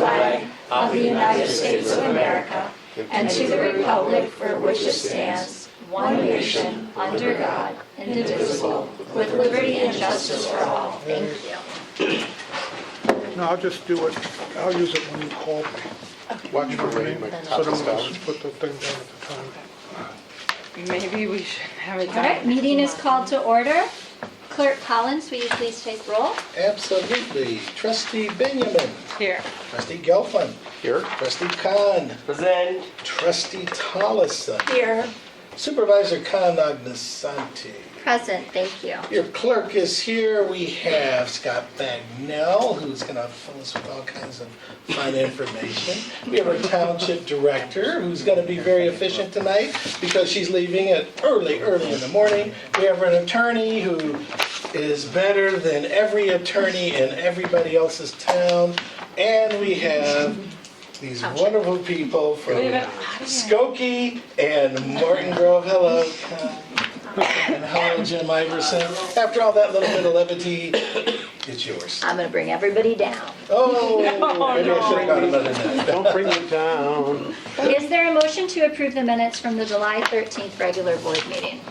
flag of the United States of America and to the republic for which it stands, one nation, under God, indivisible, with liberty and justice for all. Thank you. No, I'll just do it. I'll use it when you call me. Watch for rain, my So top then is we'll down. just put the thing down at the time. Maybe we should have it All done. right, meeting is called to order. Clerk Collins, will you please take roll? Absolutely. Trustee Benjamin. Here. Trustee Gelfand. Here. Trustee Khan. Present. Trustee Tollison. Here. Supervisor Khan Agnesanti. Present, thank you. Your clerk is here. We have Scott Bagnell, who's going to fill us with all kinds of fun information. We have our township director, who's going to be very efficient tonight because she's leaving at early in the morning. We have an attorney who is better than every attorney in everybody else's town. And we have these wonderful people from Skokie and Morton Grove. Hello, and hello, Jim Iverson. After all that little bit of levity, it's yours. I'm going to bring everybody down. Oh, maybe I should have got another night. Don't bring me down. Is there a motion to approve the minutes from the July 13th regular board meeting?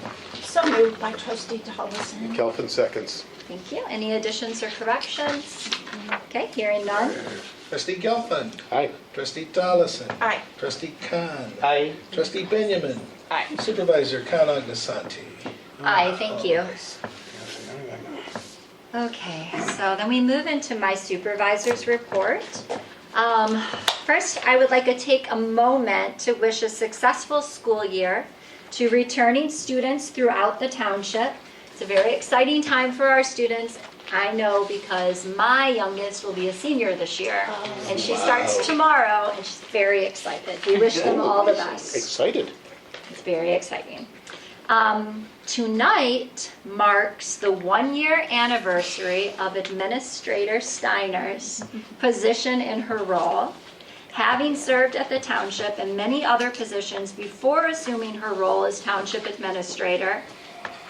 So moved by Trustee Tollison. Kelvin seconds. Thank you. Any additions or corrections? Okay, hearing none. Trustee Gelfand. Aye. Trustee Tollison. Aye. Trustee Khan. Aye. Trustee Benjamin. Aye. Supervisor Khan Agnesanti. Aye, thank you. Okay, so then we move into my supervisor's report. First, I would like to take a moment to wish a successful school year to returning students throughout the township. It's a very exciting time for our students. I know because my youngest will be a senior this year, and she starts tomorrow, and she's very excited. We wish them all the best. Excited. It's very exciting. Tonight marks the 1-year anniversary of Administrator Steiner's position in her role. Having served at the township and many other positions before assuming her role as township administrator,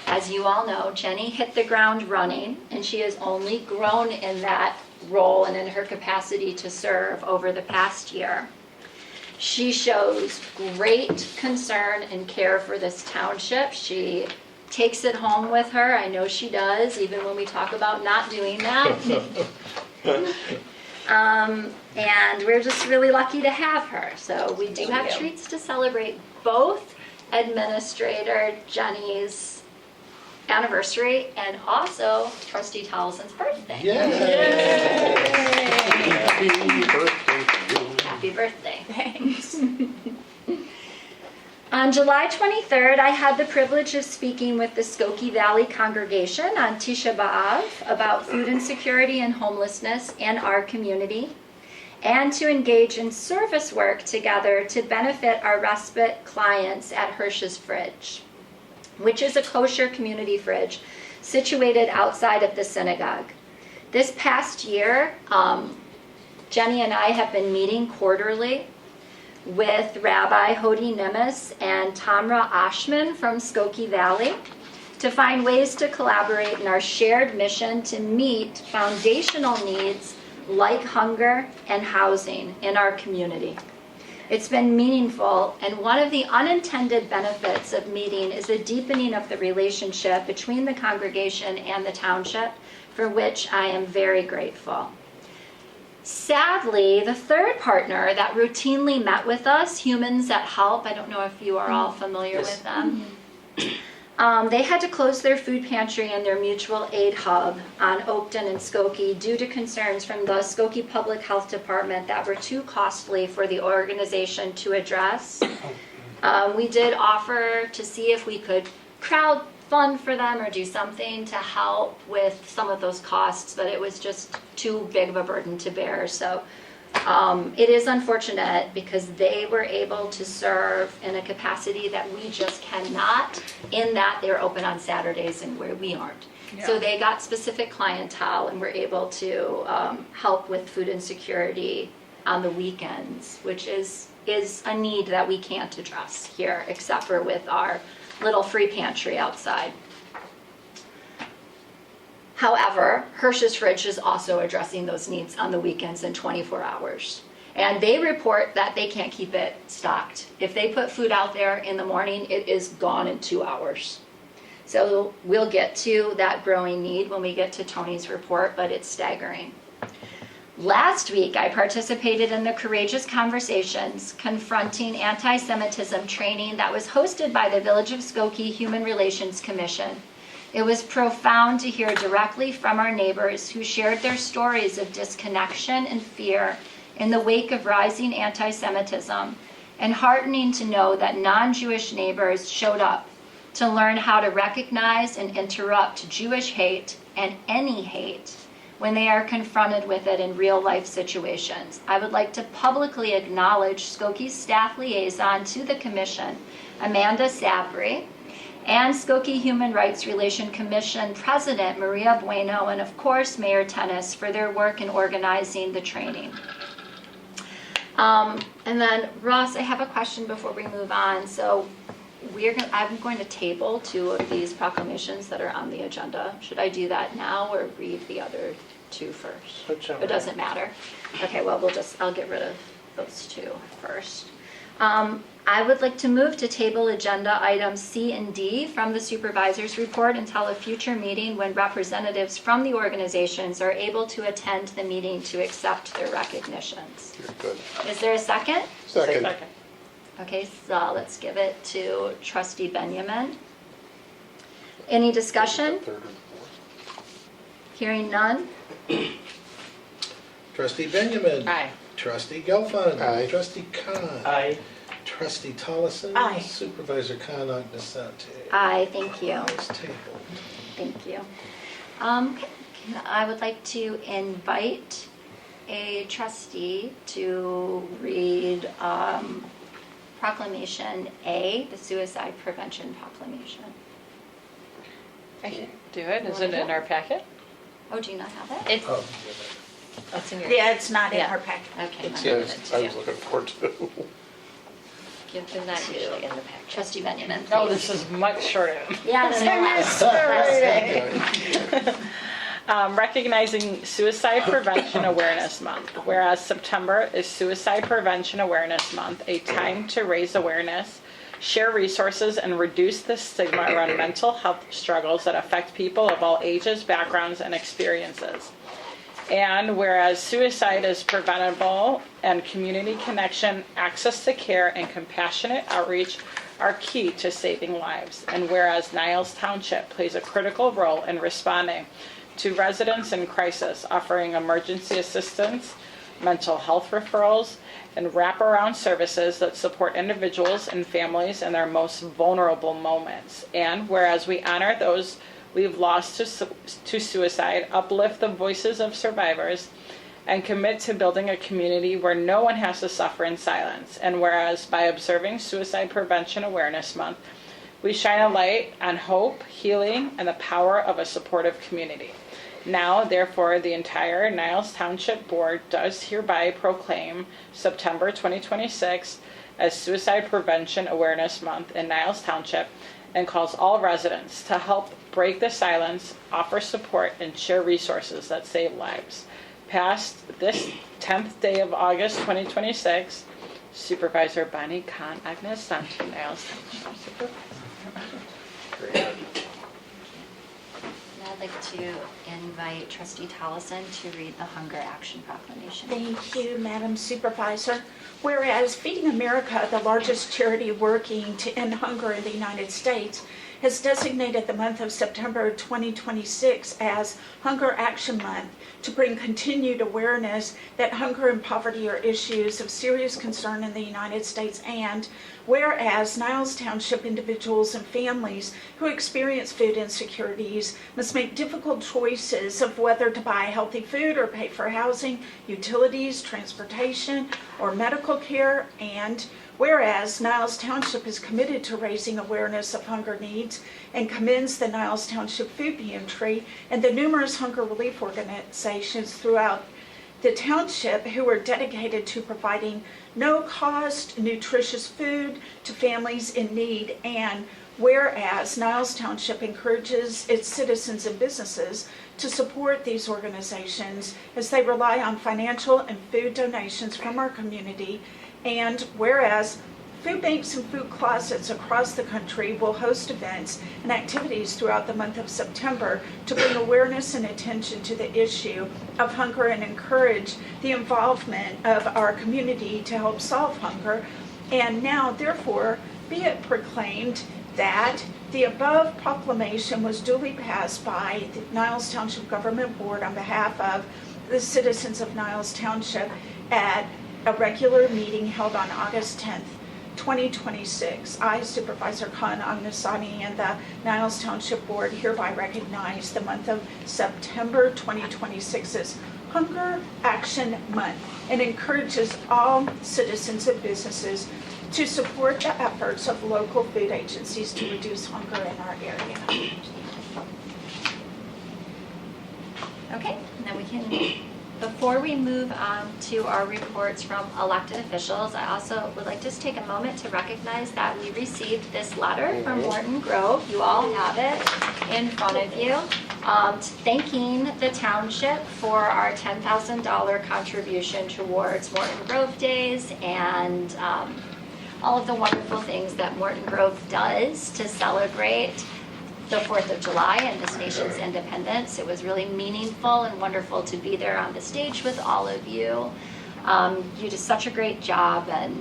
as you all know, Jenny hit the ground running, and she has only grown in that role and in her capacity to serve over the past year. She shows great concern and care for this township. She takes it home with her. I know she does, even when we talk about not doing that. And we're just really lucky to have her. So we do have treats to celebrate both Administrator Jenny's anniversary and also Trustee Tollison's birthday. Yay! Happy birthday to you. Happy birthday. Thanks. On July 23rd, I had the privilege of speaking with the Skokie Valley congregation on Tisha B'Av about food insecurity and homelessness in our community, and to engage in service work together to benefit our respite clients at Hirsch's Fridge, which is a kosher community fridge situated outside of the synagogue. This past year, Jenny and I have been meeting quarterly with Rabbi Hodi Nimitz and Tamra Ashman from Skokie Valley to find ways to collaborate in our shared mission to meet foundational needs like hunger and housing in our community. It's been meaningful, and one of the unintended benefits of meeting is a deepening of the relationship between the congregation and the township, for which I am very grateful. Sadly, the third partner that routinely met with us, Humans That Help, I don't know if you are all familiar with them, they had to close their food pantry and their mutual aid hub on Oakton and Skokie due to concerns from the Skokie Public Health Department that were too costly for the organization to address. We did offer to see if we could crowd fund for them or do something to help with some of those costs, but it was just too big of a burden to bear. So it is unfortunate because they were able to serve in a capacity that we just cannot, in that they're open on Saturdays and where we aren't. Yeah. So they got specific clientele and were able to help with food insecurity on the weekends, which is a need that we can't address here except for with our little free pantry outside. However, Hirsch's Fridge is also addressing those needs on the weekends and 24 hours. And they report that they can't keep it stocked. If they put food out there in the morning, it is gone in 2 hours. So we'll get to that growing need when we get to Tony's report, but it's staggering. Last week, I participated in the Courageous Conversations Confronting Anti-Semitism training that was hosted by the Village of Skokie Human Relations Commission. It was profound to hear directly from our neighbors who shared their stories of disconnection and fear in the wake of rising anti-Semitism, and heartening to know that non-Jewish neighbors showed up to learn how to recognize and interrupt Jewish hate and any hate when they are confronted with it in real-life situations. I would like to publicly acknowledge Skokie's staff liaison to the commission, Amanda Sabry, and Skokie Human Rights Relation Commission President Maria Bueno, and of course Mayor Tennis for their work in organizing the training. And then Ross, I have a question before we move on. So I'm going to table 2 of these proclamations that are on the agenda. Should I do that now or read the other 2 first? Whichever. It doesn't matter. Okay, well, I'll get rid of those 2 first. I would like to move to table agenda items C and D from the supervisor's report until a future meeting when representatives from the organizations are able to attend the meeting to accept their recognitions. You're good. Is there a second? Second. Okay, so let's give it to Trustee Benjamin. Any discussion? Third and fourth. Hearing none? Trustee Benjamin. Aye. Trustee Gelfand. Aye. Trustee Khan. Aye. Trustee Tollison. Aye. Supervisor Khan Agnesante. Aye, thank you. Ayes tabled. Thank you. I would like to invite a trustee to read Proclamation A, the Suicide Prevention Proclamation. I can do it. Is it in our packet? Oh, do you not have it? It's, Oh, it's in your. Yeah, it's not in Yeah. her packet. Okay, It's my in bad. it. I was looking forward to. It's not usually in the packet. Trustee Benjamin, No, please. this is much shorter. Yeah, that's right. Recognizing Suicide Prevention Awareness Month. Whereas September is Suicide Prevention Awareness Month, a time to raise awareness, share resources, and reduce the stigma around mental health struggles that affect people of all ages, backgrounds, and experiences. And whereas suicide is preventable and community connection, access to care, and compassionate outreach are key to saving lives. And whereas Niles Township plays a critical role in responding to residents in crisis, offering emergency assistance, mental health referrals, and wraparound services that support individuals and families in their most vulnerable moments. And whereas we honor those we've lost to suicide, uplift the voices of survivors, and commit to building a community where no one has to suffer in silence. And whereas by observing Suicide Prevention Awareness Month, we shine a light on hope, healing, and the power of a supportive community. Now, therefore, the entire Niles Township Board does hereby proclaim September 2026 as Suicide Prevention Awareness Month in Niles Township, and calls all residents to help break the silence, offer support, and share resources that save lives. Passed this 10th day of August 2026, Supervisor Bonnie Khan Agnesante, Niles Township. I'd like to invite Trustee Tollison to read the Hunger Action Proclamation. Thank you, Madam Supervisor. Whereas Feeding America, the largest charity working to end hunger in the United States, has designated the month of September 2026 as Hunger Action Month to bring continued awareness that hunger and poverty are issues of serious concern in the United States, and whereas Niles Township individuals and families who experience food insecurities must make difficult choices of whether to buy healthy food or pay for housing, utilities, transportation, or medical care, and whereas Niles Township is committed to raising awareness of hunger needs and commends the Niles Township Food Pantry and the numerous hunger relief organizations throughout the township who are dedicated to providing no-cost, nutritious food to families in need, and whereas Niles Township encourages its citizens and businesses to support these organizations as they rely on financial and food donations from our community. And whereas food banks and food closets across the country will host events and activities throughout the month of September to bring awareness and attention to the issue of hunger and encourage the involvement of our community to help solve hunger. And now, therefore, be it proclaimed that the above proclamation was duly passed by the Niles Township Government Board on behalf of the citizens of Niles Township at a regular meeting held on August 10th, 2026. I, Supervisor Khan Agnesani, and the Niles Township Board hereby recognize the month of September 2026 as Hunger Action Month and encourages all citizens and businesses to support the efforts of local food agencies to reduce hunger in our area. Okay, now we can, before we move on to our reports from elected officials, I also would like to just take a moment to recognize that we received this letter from Morton Grove. You all have it in front of you, thanking the township for our $10,000 contribution towards Morton Grove Days and all of the wonderful things that Morton Grove does to celebrate the 4th of July and this nation's independence. It was really meaningful and wonderful to be there on the stage with all of you. You did such a great job, and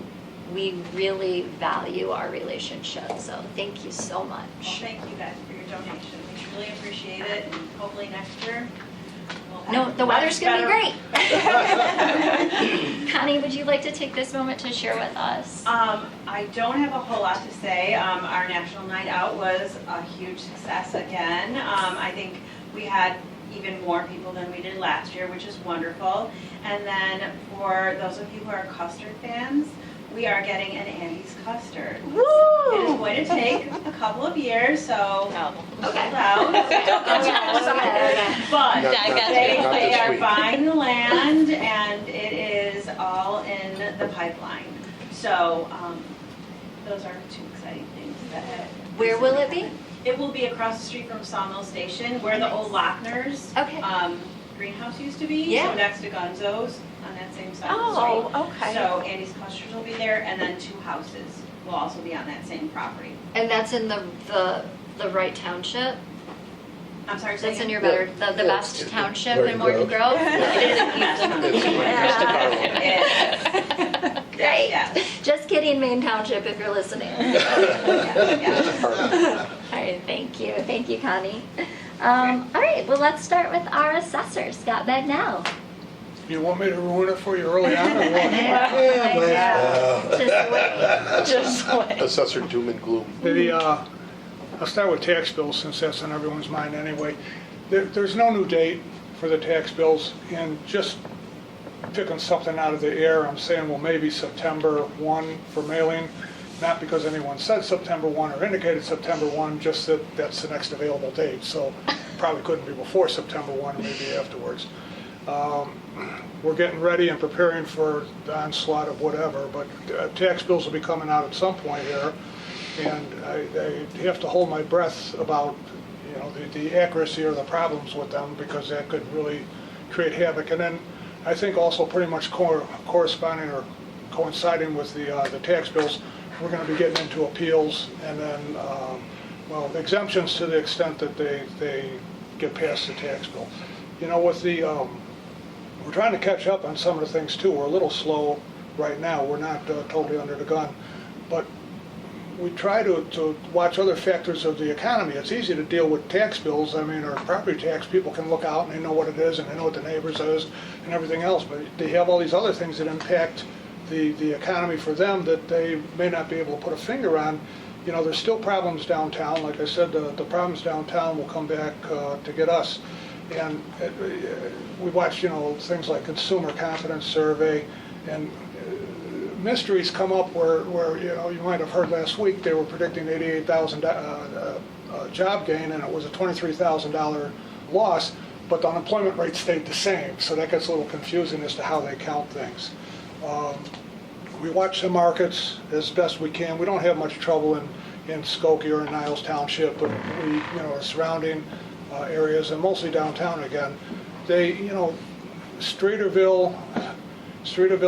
we really value our relationship. So thank you so much. Well, thank you guys for your donation. We really appreciate it, and hopefully next year we'll have No, the weather's much gonna be better- great. Connie, would you like to take this moment to share with us? I don't have a whole lot to say. Our National Night Out was a huge success again. I think we had even more people than we did last year, which is wonderful. And then for those of you who are custard fans, we are getting an Andy's custard. Woo! It is going to take a couple of years, so hold Okay. out. But Not they this are week. buying the land, and it is all in the pipeline. So those are two exciting things that Where will it be? It will be across the street from Sawmill Station, where the old Lochner's Okay. greenhouse used to be. Yeah. So next to Gunzo's on that same side of the street. Oh, okay. So Andy's Custards will be there, and then two houses will also be on that same property. And that's in the right township? I'm sorry, say That's in again? your better, the Yeah, best it's township Morton in Morton Grove. Grove? It is a Just Great. Yeah. Just kidding, Main Township, if you're listening. Yeah. All right, thank you. Thank you, Connie. All right, well, let's start with our assessor, Scott Bagnell. You want me to ruin it for you early on, or what? Yeah, bless you. Just wait. Just like, Assessor doom and gloom. I'll start with tax bills, since that's on everyone's mind anyway. There's no new date for the tax bills, and just picking something out of the air, I'm saying, well, maybe September 1 for mailing, not because anyone said September 1 or indicated September 1, just that that's the next available date. So probably couldn't be before September 1, or maybe afterwards. We're getting ready and preparing for the onslaught of whatever, but tax bills will be coming out at some point here, and I have to hold my breath about, you know, the accuracy or the problems with them, because that could really create havoc. And then I think also pretty much corresponding or coinciding with the tax bills, we're going to be getting into appeals, and then well, exemptions to the extent that they get past the tax bill. You know, with the we're trying to catch up on some of the things too. We're a little slow right now. We're not totally under the gun, but we try to watch other factors of the economy. It's easy to deal with tax bills. I mean, or property tax, people can look out and they know what it is and they know what the neighbors is and everything else, but they have all these other things that impact the economy for them that they may not be able to put a finger on. You know, there's still problems downtown. Like I said, the problems downtown will come back to get us. And we watch, you know, things like consumer confidence survey, and mysteries come up where you know, you might have heard last week they were predicting 88,000 job gain, and it was a $23,000 loss, but the unemployment rate stayed the same. So that gets a little confusing as to how they count things. We watch the markets as best we can. We don't have much trouble in Skokie or in Niles Township, but we, you know, are surrounding areas, and mostly downtown again. They, Streeterville,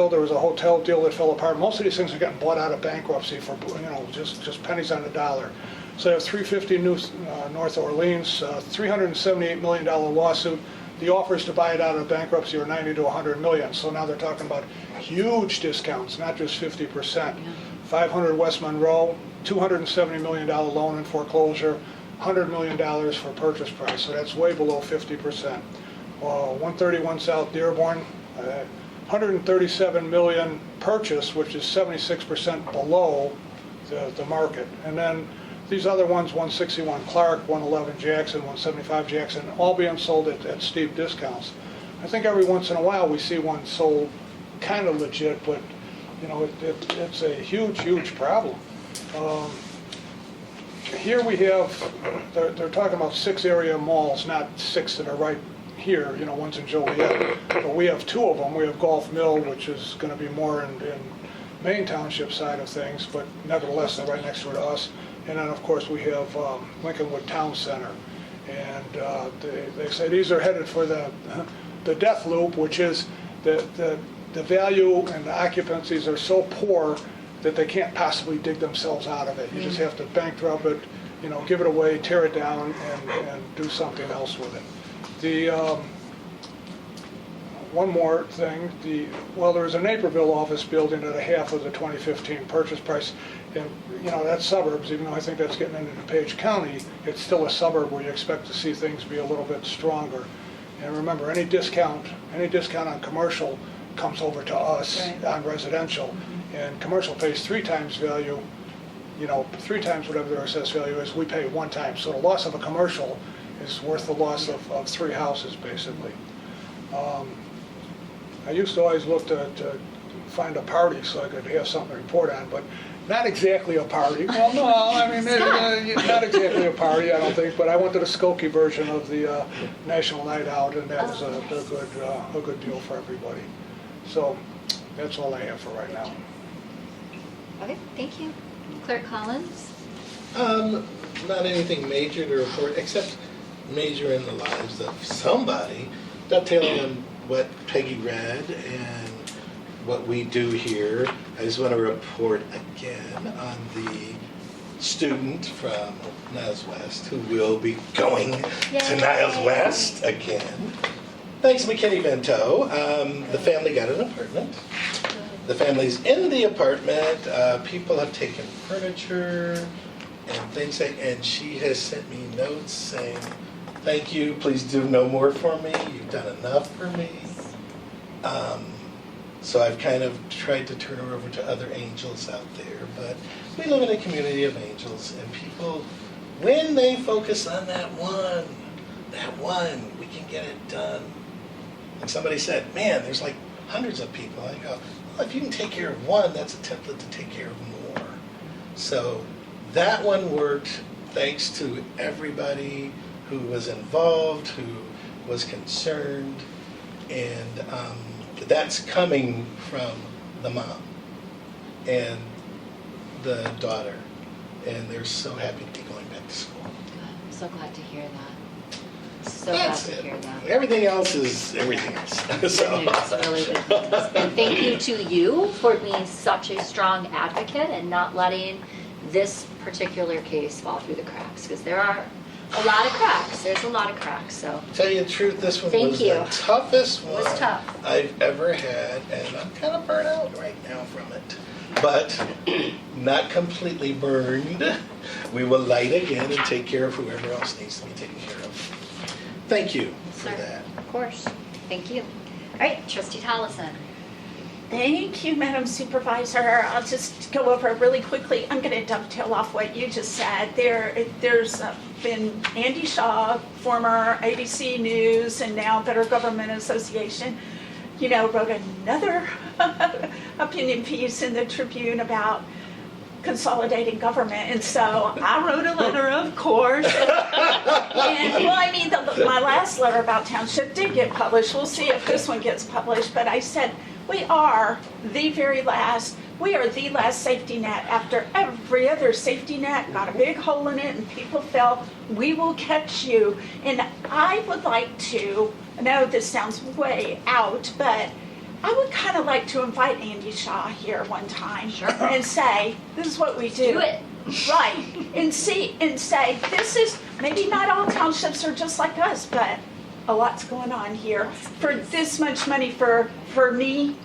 there was a hotel deal that fell apart. Most of these things are getting bought out of bankruptcy for, just pennies on the dollar. So they have 350 North Orleans, $378 million lawsuit. The offers to buy it out of bankruptcy are 90 to 100 million. So now they're talking about huge discounts, not just 50%. 500 West Monroe, $270 million loan in foreclosure, $100 million for purchase price. So that's way below 50%. 131 South Dearborn, 137 million purchase, which is 76% below the market. And then these other ones, 161 Clark, 111 Jackson, 175 Jackson, all being sold at steep discounts. I think every once in a while we see one sold kind of legit, but it's a huge problem. Here we have, they're talking about 6 area malls, not 6 that are right here, one's in Joliet, but we have 2 of them. We have Gulf Mill, which is going to be more in Main Township side of things, but nevertheless, they're right next door to us. And then, of course, we have Lincolnwood Town Center. And they say these are headed for the death loop, which is the value and the occupancies are so poor that they can't possibly dig themselves out of it. You just have to bankrupt it, give it away, tear it down, and do something else with it. One more thing, there's a Naperville office building at a half of the 2015 purchase price. And, that's suburbs, even though I think that's getting into DuPage County, it's still a suburb where you expect to see things be a little bit stronger. And remember, any discount on commercial comes over to us on residential. And commercial pays 3 times value, 3 times whatever their assessed value is, we pay 1 time. So the loss of a commercial is worth the loss of 3 houses, basically. I used to always look to find a party so I could have something to report on, but not exactly a party. Well, no, I mean, not exactly a party, I don't think, but I went to the Skokie version of the National Night Out, and that was a good deal for everybody. So that's all I have for right now. Okay, thank you. Clerk Collins? Not anything major to report, except major in the lives of somebody. Dovetailing on what Peggy read and what we do here, I just want to report again on the student from Niles West who will be going to Niles West again. Thanks, McKinney Vento. The family got an apartment. The family's in the apartment. People have taken furniture and things, and she has sent me notes saying, thank you, please do no more for me. You've done enough for me. So I've kind of tried to turn her over to other angels out there, but we live in a community of angels, and people, when they focus on that one, we can get it done. And somebody said, man, there's like hundreds of people. I go, well, if you can take care of one, that's a template to take care of more. So that one worked thanks to everybody who was involved, who was concerned, and that's coming from the mom and the daughter, and they're so happy to be going back to school. I'm so glad to hear that. That's it. Everything else is everything else. So. It's really good news. And thank you to you for being such a strong advocate and not letting this particular case fall through the cracks, because there are a lot of cracks. There's a lot of cracks. So Tell you the truth, this one Thank was you. the toughest one was tough. I've ever had, and I'm kind of burnt out right now from it. But not completely burned. We will light again and take care of whoever else needs to be taken care of. Thank you for Sir, that. Of course. Thank you. All right, Trustee Tollison. Thank you, Madam Supervisor. I'll just go over it really quickly. I'm going to dovetail off what you just said. There's been Andy Shaw, former ABC News and now Better Government Association, wrote another opinion piece in the Tribune about consolidating government. And so I wrote a letter, of course. My last letter about township did get published. We'll see if this one gets published. But I said, we are the last safety net. After every other safety net got a big hole in it and people fell, we will catch you. And I would like to, I know this sounds way out, but I would kind of like to invite Andy Shaw here one time. Sure. And say, this is what we do. Do it. Right, and say, this is, maybe not all townships are just like us, but a lot's going on here. For this much money, for me,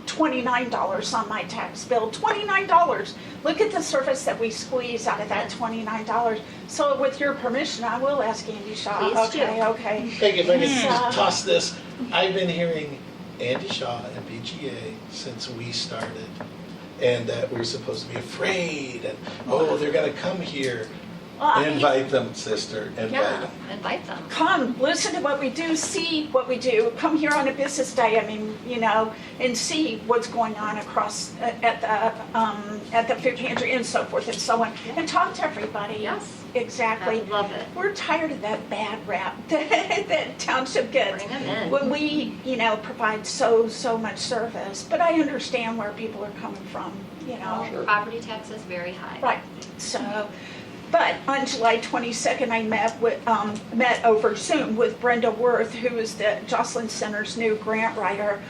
$29 on my tax bill, $29. Look at the service that we squeeze out of that $29. So with your permission, I will ask Andy Shaw. Please do. Okay. Hey, if I can So- just toss this, I've been hearing Andy Shaw and BGA since we started, and that we're supposed to be afraid, and, oh, they're gonna come here. Invite them, sister, invite Yeah, them. invite them. Come, listen to what we do, see what we do. Come here on a business day, I mean, and see what's going on across at the food pantry and so forth and so on. And talk to everybody. Yes. Exactly. I love it. We're tired of that bad rap that township gets. Bring 'em in. When we, provide so much service. But I understand where people are coming from, Property tax is very high. Right, so, but on July 22nd, I met over Zoom with Brenda Worth, who is the Jocelyn Center's new grant writer.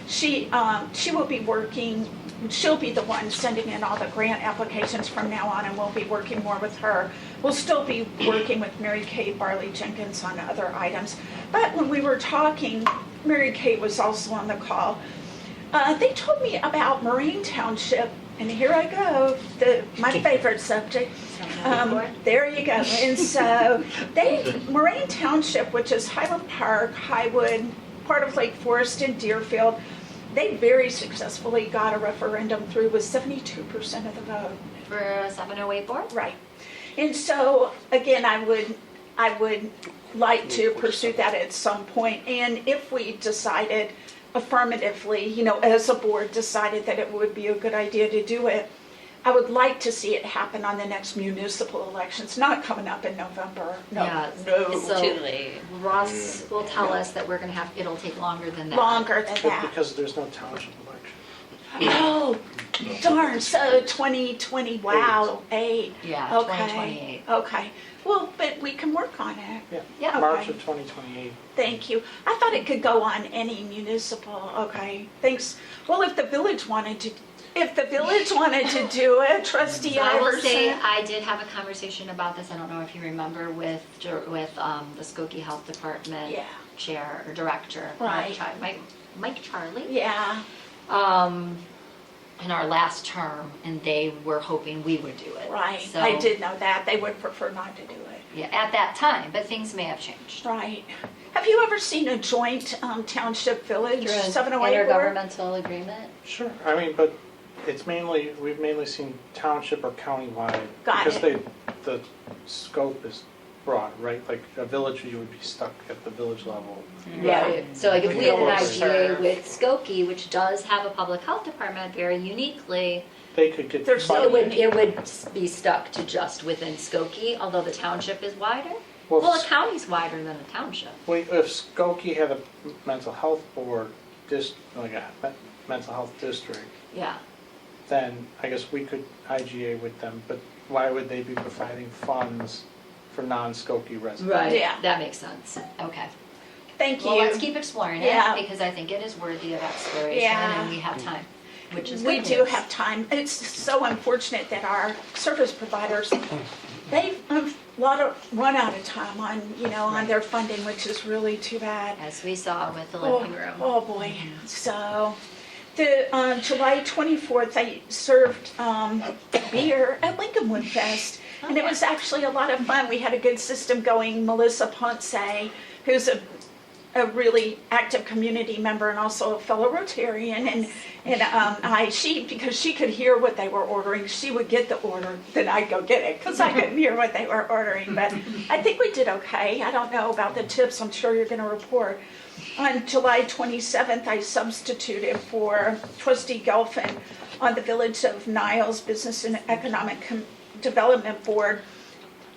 She will be working, she'll be the one sending in all the grant applications from now on, and we'll be working more with her. We'll still be working with Mary Kay Barley Jenkins on other items. But when we were talking, Mary Kay was also on the call. They told me about Marine Township, and here I go, my favorite subject. There you go. And so Marine Township, which is Highland Park, Highwood, part of Lake Forest and Deerfield, they very successfully got a referendum through with 72% of the vote. For a 708 board? Right. And so, again, I would like to pursue that at some point. And if we decided affirmatively, as a board decided that it would be a good idea to do it, I would like to see it happen on the next municipal elections, not coming up in November. Yeah, No. so Too late. Ross will tell us that we're gonna it'll take longer than that. Longer than that. Because there's no township election. Oh, darn, so 2020, wow, 8. Yeah, Okay. 2028. Okay, well, but we can work on it. Yeah. March Okay. of 2028. Thank you. I thought it could go on any municipal, okay, thanks. Well, if the village wanted to do it, trustee So I will say, Iverson. I did have a conversation about this, I don't know if you remember, with the Skokie Health Department Yeah. chair or director, Right. Mike Charlie, Yeah, in our last term, and they were hoping we would do it. right, So, I did know that, they would prefer not to do it. Yeah, at that time, but things may have changed. Right. Have you ever seen a joint township village Through an 708 board? intergovernmental agreement? Sure, but we've mainly seen township or countywide. Got Because it. the scope is broad, right? Like a village, you would be stuck at the village level. Right, so like if we had an Yeah. IGA with Skokie, which does have a public health department very uniquely, They could get There's so funding. it would be stuck to just within Skokie, although the township is wider? Well, Well, a county's wider than a township. If Skokie had a mental health board, like a mental health district, Yeah, then I guess we could IGA with them, but why would they be providing funds for non-Skokie residents? right, Yeah. that makes sense, okay. Thank you. Well, let's keep exploring it, Yeah. because I think it is worthy of exploration, Yeah. and we have time, which is We good do news. have time. It's so unfortunate that our service providers, they've run out of time on their funding, which is really too bad. As we saw with the Oh, living room. oh boy. So, on July 24th, I served beer at Lincolnwood Fest. And it was actually a lot of fun. We had a good system going. Melissa Ponce, who's a really active community member and also a fellow Rotarian, and because she could hear what they were ordering, she would get the order, then I'd go get it because I couldn't hear what they were ordering. But I think we did okay. I don't know about the tips. I'm sure you're going to report. On July 27th, I substituted for Trustee Gelfin on the Village of Niles Business and Economic Development Board.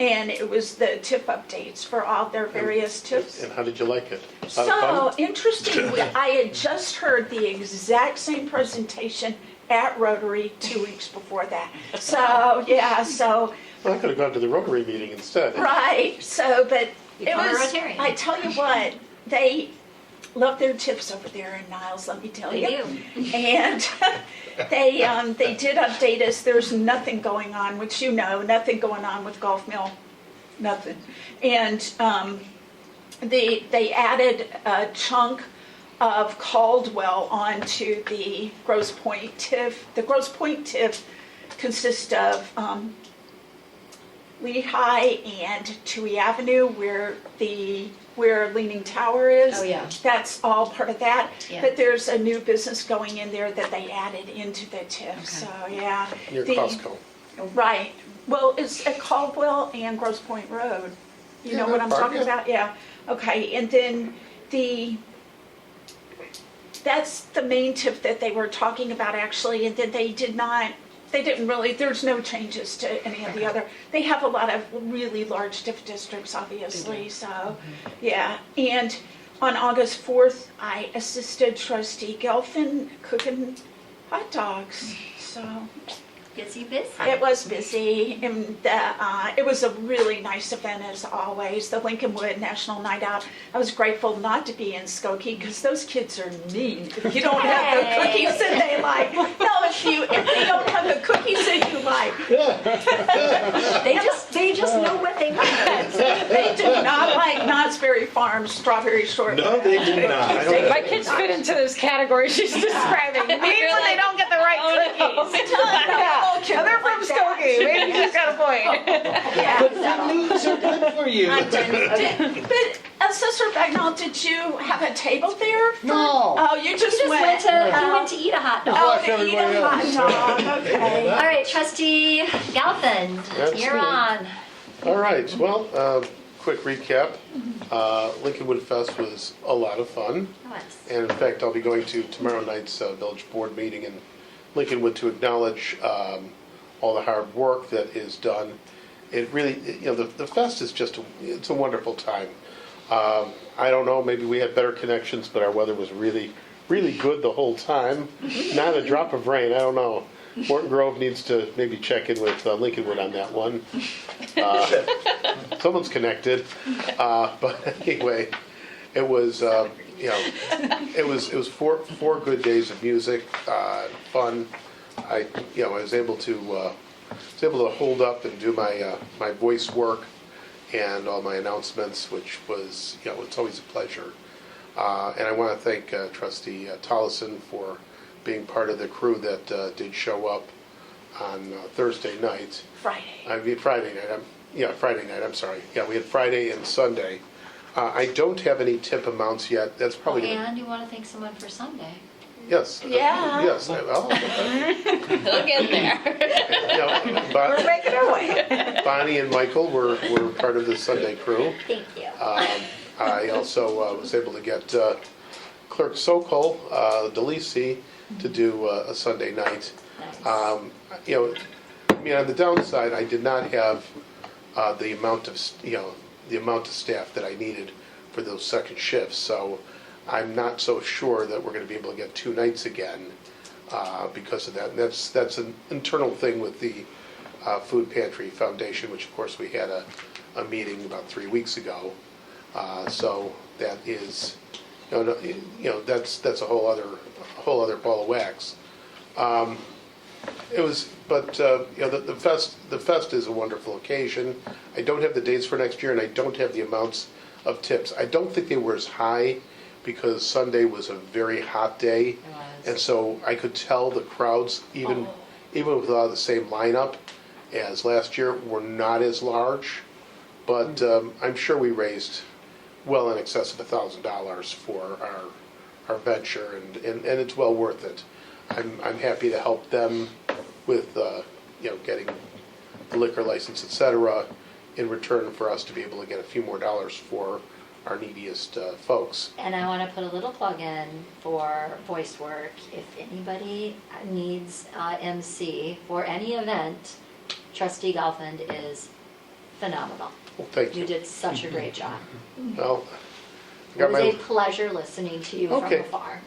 And it was the tip updates for all their various tips. And how did you like it? A lot of So fun? interestingly, I had just heard the exact same presentation at Rotary 2 weeks before that. So, yeah, so, Well, I could have gone to the Rotary meeting instead. right, so, but it Become a was, Rotarian. I tell you what, they love their tips over there in Niles, let me tell They you. do. And they did update us, there's nothing going on, which you know, nothing going on with Golf Mill, nothing. And they added a chunk of Caldwell onto the Grosse Pointe TIF. The Grosse Pointe TIF consists of Lehigh and Toohey Avenue, where Leaning Tower is. Oh, yeah. That's all part of that. Yeah. But there's a new business going in there that they added into the TIF, so, yeah. Near The- Costco. Right. Well, it's at Caldwell and Grosse Pointe Road. You know Yeah, what I'm that part, talking yeah. about? Yeah. Okay, and then that's the main tip that they were talking about actually, and then they didn't really, there's no changes to any of the other. They have a lot of really large TIF districts, obviously, so, yeah. And on August 4th, I assisted Trustee Gelfin cooking hot dogs, so. Busy, busy. It was busy, and it was a really nice event as always. The Lincolnwood National Night Out. I was grateful not to be in Skokie because those kids are mean. If you don't have the Hey. cookies that they like, no, if they don't have the cookies that you like, They just know what they want. they do not like Knott's Berry Farm's strawberry shortcake. No, they do not. I don't- My kids fit into this category she's describing. Maybe when they don't get the right cookies. Yeah. They're from Skokie. Maybe she's got a point. But good news are good for you. But Assessor Bagnall, did you have a table there? No. Oh, you just He went. went to eat a hot dog. Oh, Watch to eat everybody a hot else. dog, okay. All right, Trustee Galpin, That's you're me. on. All right, well, quick recap. Lincolnwood Fest was a lot of fun. And in fact, I'll be going to tomorrow night's village board meeting in Lincolnwood to acknowledge all the hard work that is done. It really, the fest is it's a wonderful time. I don't know, maybe we had better connections, but our weather was really, really good the whole time. Not a drop of rain, I don't know. Morton Grove needs to maybe check in with Lincolnwood on that one. Someone's connected. But anyway, it was, it was four good days of music, fun. I was able to hold up and do my voice work and all my announcements, which was, it's always a pleasure. And I want to thank Trustee Tollison for being part of the crew that did show up on Thursday night. Friday night, I'm sorry. Yeah, we had Friday and Sunday. I don't have any tip amounts yet. That's probably gonna- And you want to thank someone for Sunday. Yes. Yeah. Yes. We'll get there. We're making our way. Bonnie and Michael were part of the Sunday crew. Thank you. I also was able to get Clerk Sokol, DeLisi, to do a Sunday night. Nice. On the downside, I did not have the amount of staff that I needed for those second shifts. So I'm not so sure that we're going to be able to get 2 nights again because of that. And that's an internal thing with the Food Pantry Foundation, which of course we had a meeting about 3 weeks ago. So that is, that's a whole other ball of wax. The fest is a wonderful occasion. I don't have the dates for next year, and I don't have the amounts of tips. I don't think they were as high because Sunday was a very hot day, and so I could tell the crowds, even without the same lineup as last year, were not as large. But I'm sure we raised well in excess of $1,000 for our venture, and it's well worth it. I'm happy to help them with getting the liquor license, etc., in return for us to be able to get a few more dollars for our neediest folks. And I want to put a little plug in for voice work. If anybody needs MC for any event, Trustee Galfand is phenomenal. Well, thank You you. did such a great job. Well, I It got was a my, pleasure listening to you Okay. from afar.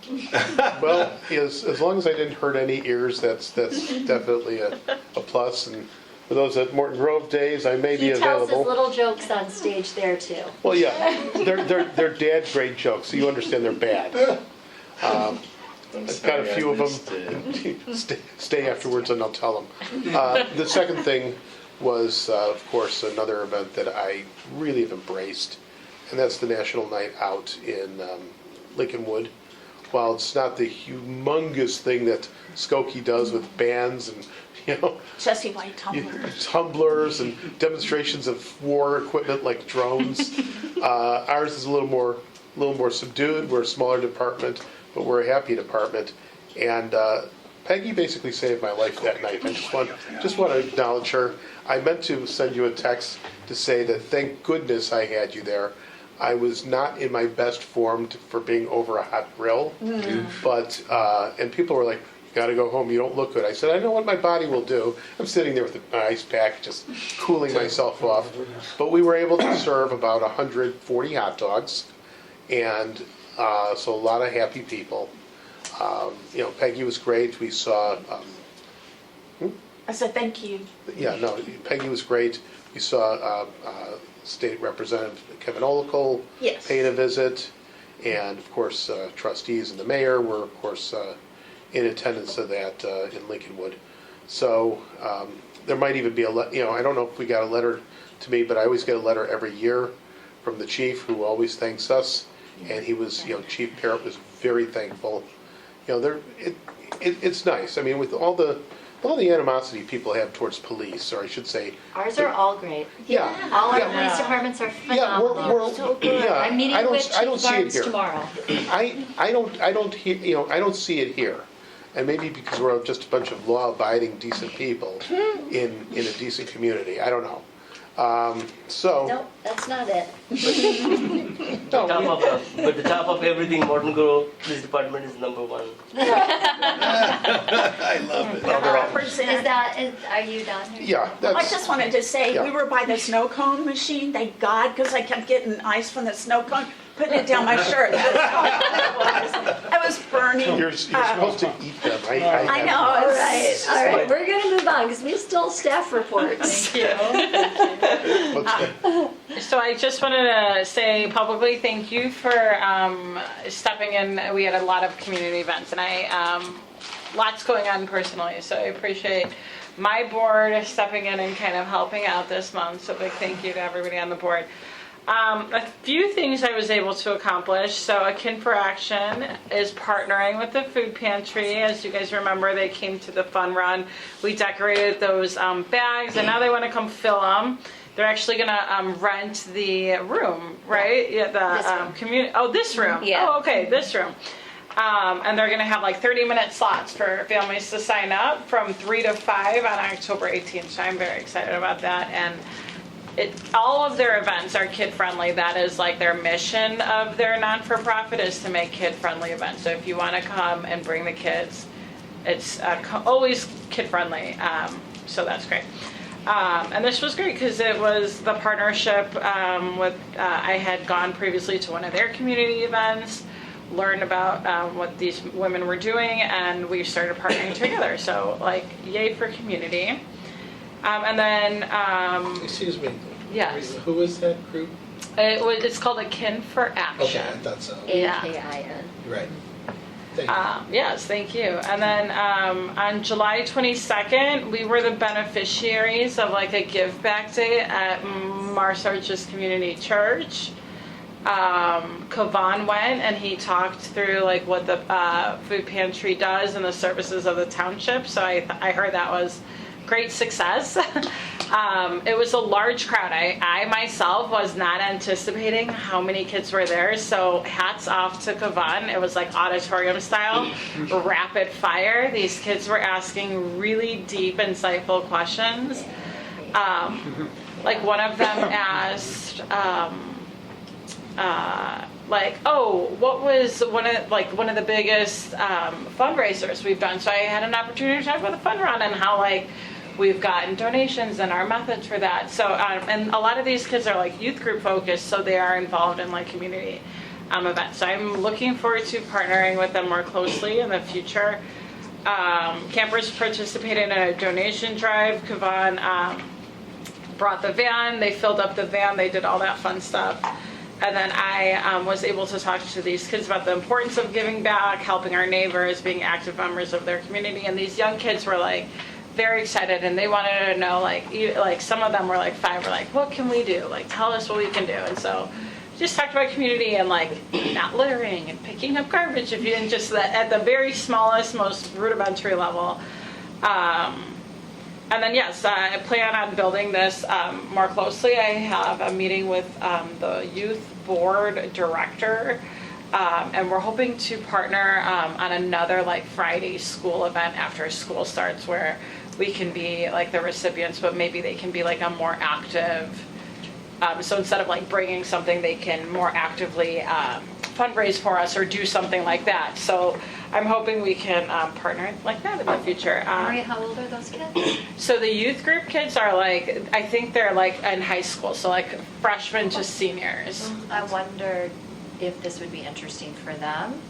well, as long as I didn't hurt any ears, that's definitely a plus. And for those at Morton Grove days, I may be He tells his available. little jokes on stage there too. Well, yeah, they're dad grade jokes, so you understand they're bad. I've got a few of them. Stay afterwards and I'll tell them. The second thing was, of course, another event that I really have embraced, and that's the National Night Out in Lincolnwood. While it's not the humongous thing that Skokie does with bands and, Jesse White Tumbler. tumblers and demonstrations of war equipment like drones. Ours is a little more subdued. We're a smaller department, but we're a happy department. And Peggy basically saved my life that night. I just want to acknowledge her. I meant to send you a text to say that thank goodness I had you there. I was not in my best form for being over a hot grill, but and people were like, "You got to go home. You don't look good." I said, "I know what my body will do." I'm sitting there with an ice pack, just cooling myself off. But we were able to serve about 140 hot dogs, and so a lot of happy people. Peggy was great. We saw. I said, thank you. Yeah, no, Peggy was great. We saw State Representative Kevin Olacle Yes. paying a visit, and of course, trustees and the mayor were, of course, in attendance of that in Lincolnwood. So there might even be I don't know if we got a letter to me, but I always get a letter every year from the chief, who always thanks us, and he was, Chief Parrott was very thankful. It's nice. I mean, with all the animosity people have towards police, or I should say, Ours are all great. yeah, All our yeah. police departments are Yeah, phenomenal. we're So good. yeah, I'm meeting I don't- with I don't Chief see it Barnes here. tomorrow. I don't hear, I don't see it here. And maybe because we're just a bunch of law-abiding, decent people in a decent community. I don't know. So, Nope, that's not it. no, But the top of everything, Morton Grove Police Department is number one. I love it. Are you done? yeah, I that's, just wanted to say, Yeah. we were by the snow cone machine, thank God, because I kept getting ice from the snow cone, putting it down my shirt. That's how hot it was. I was burning. you're supposed to eat them. I know. All it's- right, we're gonna move on because we still have staff reports. So I just wanted to say publicly thank you for stepping in. We had a lot of community events, and lots going on personally, so I appreciate my board stepping in and kind of helping out this month. So big thank you to everybody on the board. A few things I was able to accomplish. So Akin for Action is partnering with the food pantry. As you guys remember, they came to the fun run. We decorated those bags, and now they want to come fill them. They're actually going to rent the room, right? Yeah, This the room. community. Oh, this room. Yeah. Oh, okay, this room. And they're going to have like 30-minute slots for families to sign up from 3 to 5 on October 18th. So I'm very excited about that. And all of their events are kid-friendly. That is like their mission of their non-for-profit, is to make kid-friendly events. So if you want to come and bring the kids, it's always kid-friendly. So that's great. And this was great because it was the partnership with, I had gone previously to one of their community events, learned about what these women were doing, and we started partnering together. So like, yay for community. And then, Excuse me. Yes. Who was that group? it's called Akin for Action. Okay, I thought so. AKIN. Right. Thank you. Yes, thank you. And then on July 22nd, we were the beneficiaries of like a give back day at Marsarges Community Church. Kavan went and he talked through like what the food pantry does and the services of the township. So I heard that was great success. It was a large crowd. I myself was not anticipating how many kids were there, so hats off to Kavan. It was like auditorium style, rapid fire. These kids were asking really deep, insightful questions. Like one of them asked, what was one of the biggest fundraisers we've done? So I had an opportunity to talk about the fun run and how like we've gotten donations and our methods for that. So, and a lot of these kids are like youth group focused, so they are involved in like community events. So I'm looking forward to partnering with them more closely in the future. Campers participated in a donation drive. Kavan brought the van, they filled up the van, they did all that fun stuff. And then I was able to talk to these kids about the importance of giving back, helping our neighbors, being active members of their community. And these young kids were like very excited, and they wanted to know, like some of them were like 5, were like, what can we do? Like, tell us what we can do. And so just talked about community and like not littering and picking up garbage if you didn't, just that at the very smallest, most rudimentary level. And then yes, I plan on building this more closely. I have a meeting with the youth board director, and we're hoping to partner on another like Friday school event after school starts, where we can be like the recipients, but maybe they can be like a more active. So instead of like bringing something, they can more actively fundraise for us or do something like that. So I'm hoping we can partner like that in the future. Maria, how old are those kids? So the youth group kids are like, I think they're like in high school, so like freshmen to seniors. I wondered if this would be interesting for them,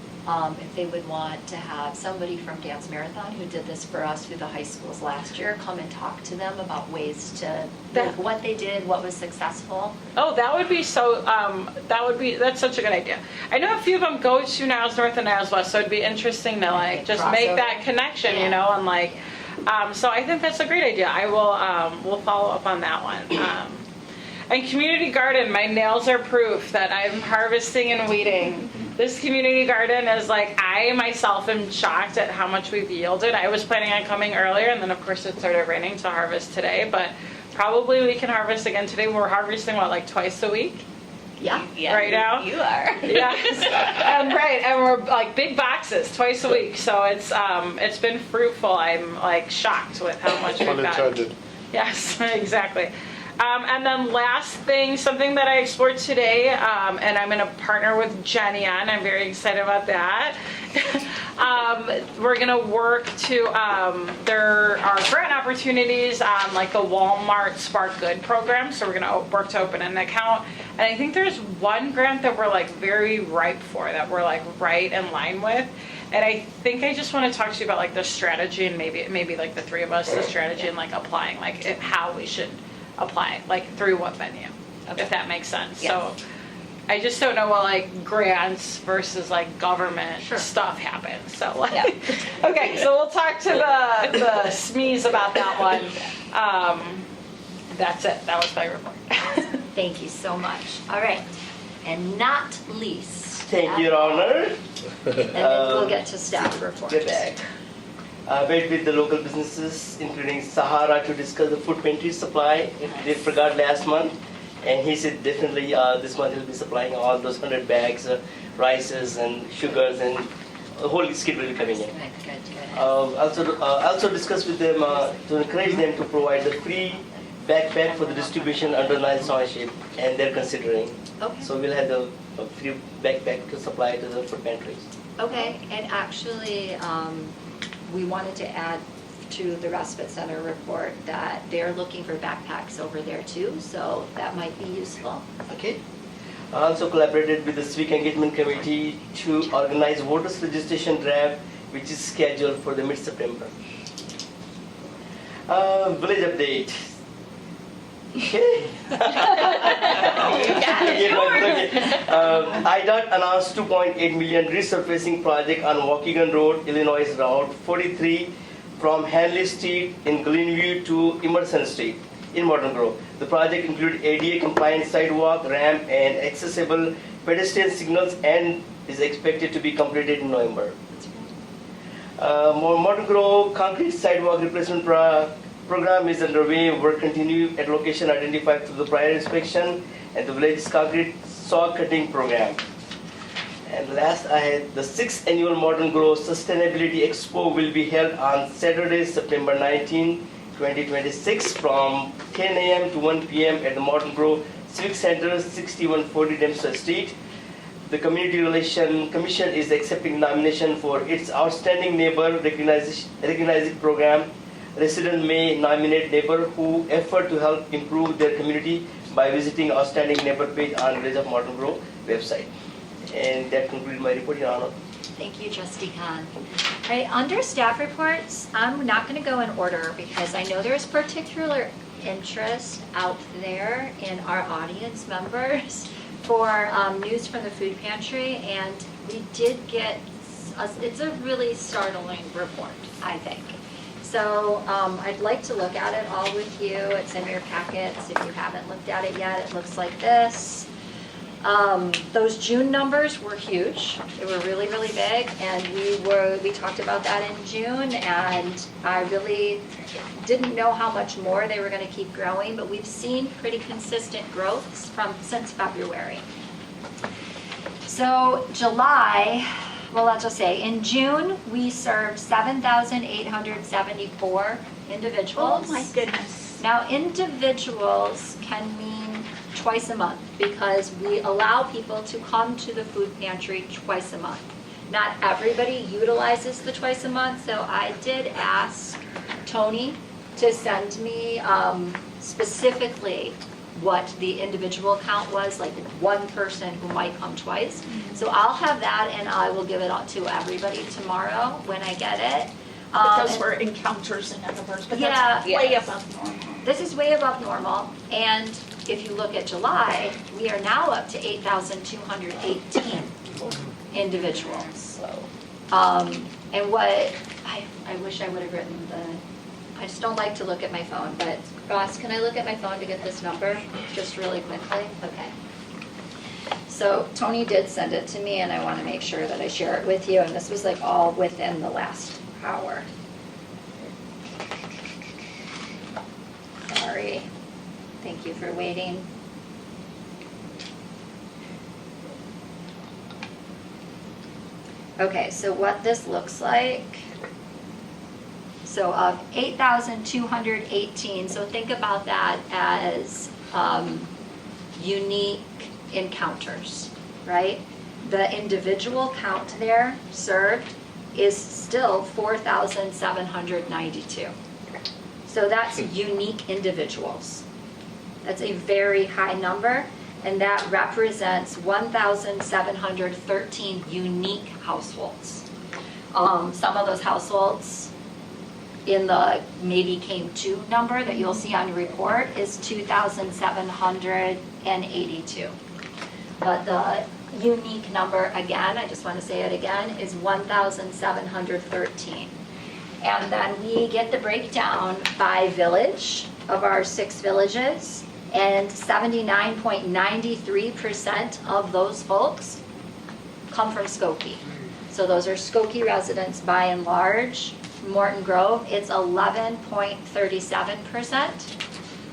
if they would want to have somebody from Dance Marathon, who did this for us through the high schools last year, come and talk to them about ways to, like, what they did, what was successful. Oh, that would be so, that's such a good idea. I know a few of them go to Niles North and Niles West, so it'd be interesting to like just make crossover. that connection, you know, and like, so I think that's a great idea. I will, we'll follow up on that one. And community garden, my nails are proof that I'm harvesting and weeding. This community garden is like, I myself am shocked at how much we've yielded. I was planning on coming earlier, and then of course it started raining to harvest today, but probably we can harvest again today. We're harvesting what, like twice a week? Yeah. Right now? You are. Yes. Right, and we're like big boxes twice a week, so it's been fruitful. I'm like shocked with how much we've Pun gotten. intended. Yes, exactly. And then last thing, something that I explored today, and I'm going to partner with Jenny on. I'm very excited about that. We're going to work to, there are grant opportunities on like the Walmart Spark Good program. So we're going to work to open an account. And I think there's one grant that we're like very ripe for, that we're like right in line with. And I think I just want to talk to you about like the strategy, and maybe like the three of us, the strategy and like applying, like how we should apply, like through what venue, if that makes sense. Yes. So I just don't know what like grants versus like government stuff happens. So like, okay, so we'll talk to the SMEs about that one. That's it. That was my report. Thank you so much. All right, and not least. Thank you, Your Honor. And then we'll get to staff reports. Get back. I met with the local businesses, including Sahara, to discuss the food pantry supply. They forgot last month, and he said definitely this month he'll be supplying all those 100 bags, rices and sugars, and a whole skid will be coming in. Good. Also discussed with them to encourage them to provide the free backpack for the distribution under Niles Township, and they're considering. Okay. So we'll have the free backpack to supply to the food pantries. Okay, and actually, we wanted to add to the respite center report that they're looking for backpacks over there too, so that might be useful. Okay. I also collaborated with the Civic Engagement Committee to organize voters registration drive, which is scheduled for the mid-September. Village update. Okay. IDOT announced 2.8 million resurfacing project on Waukegan Road, Illinois Route 43 from Hanley Street in Glenview to Emerson Street in Morton Grove. The project includes ADA compliant sidewalk, ramp, and accessible pedestrian signals, and is expected to be completed in November. Morton Grove concrete sidewalk replacement program is underway. Work continue at location identified through the prior inspection and the village's concrete saw cutting program. And last, I had the 6th annual Morton Grove Sustainability Expo will be held on Saturday, September 19, 2026 from 10 a.m. to 1 p.m. at the Morton Grove Civic Center, 6140 Dempster Street. The Community Relation Commission is accepting nomination for its Outstanding Neighbor Recognizing Program Resident may nominate neighbor who effort to help improve their community by visiting Outstanding Neighbor page on Village of Morton Grove website. And that concludes my report, Your Honor. Thank you, Trustee Khan. All right, under staff reports, I'm not going to go in order because I know there's particular interest out there in our audience members for news from the food pantry, and we did get, it's a really startling report, I think. So I'd like to look at it all with you. It's in your packets. If you haven't looked at it yet, it looks like this. Those June numbers were huge. They were really, really big, and we talked about that in June, and I really didn't know how much more they were going to keep growing, but we've seen pretty consistent growth since February. So July, well, let's just say in June we served 7,874 individuals. Oh my goodness. Now, individuals can mean twice a month because we allow people to come to the food pantry twice a month. Not everybody utilizes the twice a month, so I did ask Tony to send me specifically what the individual count was, like one person who might come twice. So I'll have that and I will give it out to everybody tomorrow when I get it. But those were encounters, in other words, but Yeah, that's way yes. above normal. This is way above normal, and if you look at July, we are now up to 8,218 individuals. And what, I wish I would have written I just don't like to look at my phone, but Ross, can I look at my phone to get this number, just really quickly? Okay. So Tony did send it to me, and I want to make sure that I share it with you, and this was like all within the last hour. Sorry. Thank you for waiting. Okay, so what this looks like, so of 8,218, so think about that as unique encounters, right? The individual count there served is still 4,792. So that's unique individuals. That's a very high number, and that represents 1,713 unique households. Some of those households in the maybe came to number that you'll see on your report is 2,782. But the unique number, again, I just want to say it again, is 1,713. And then we get the breakdown by village of our 6 villages, and 79.93% of those folks come from Skokie. So those are Skokie residents by and large. Morton Grove, it's 11.37%.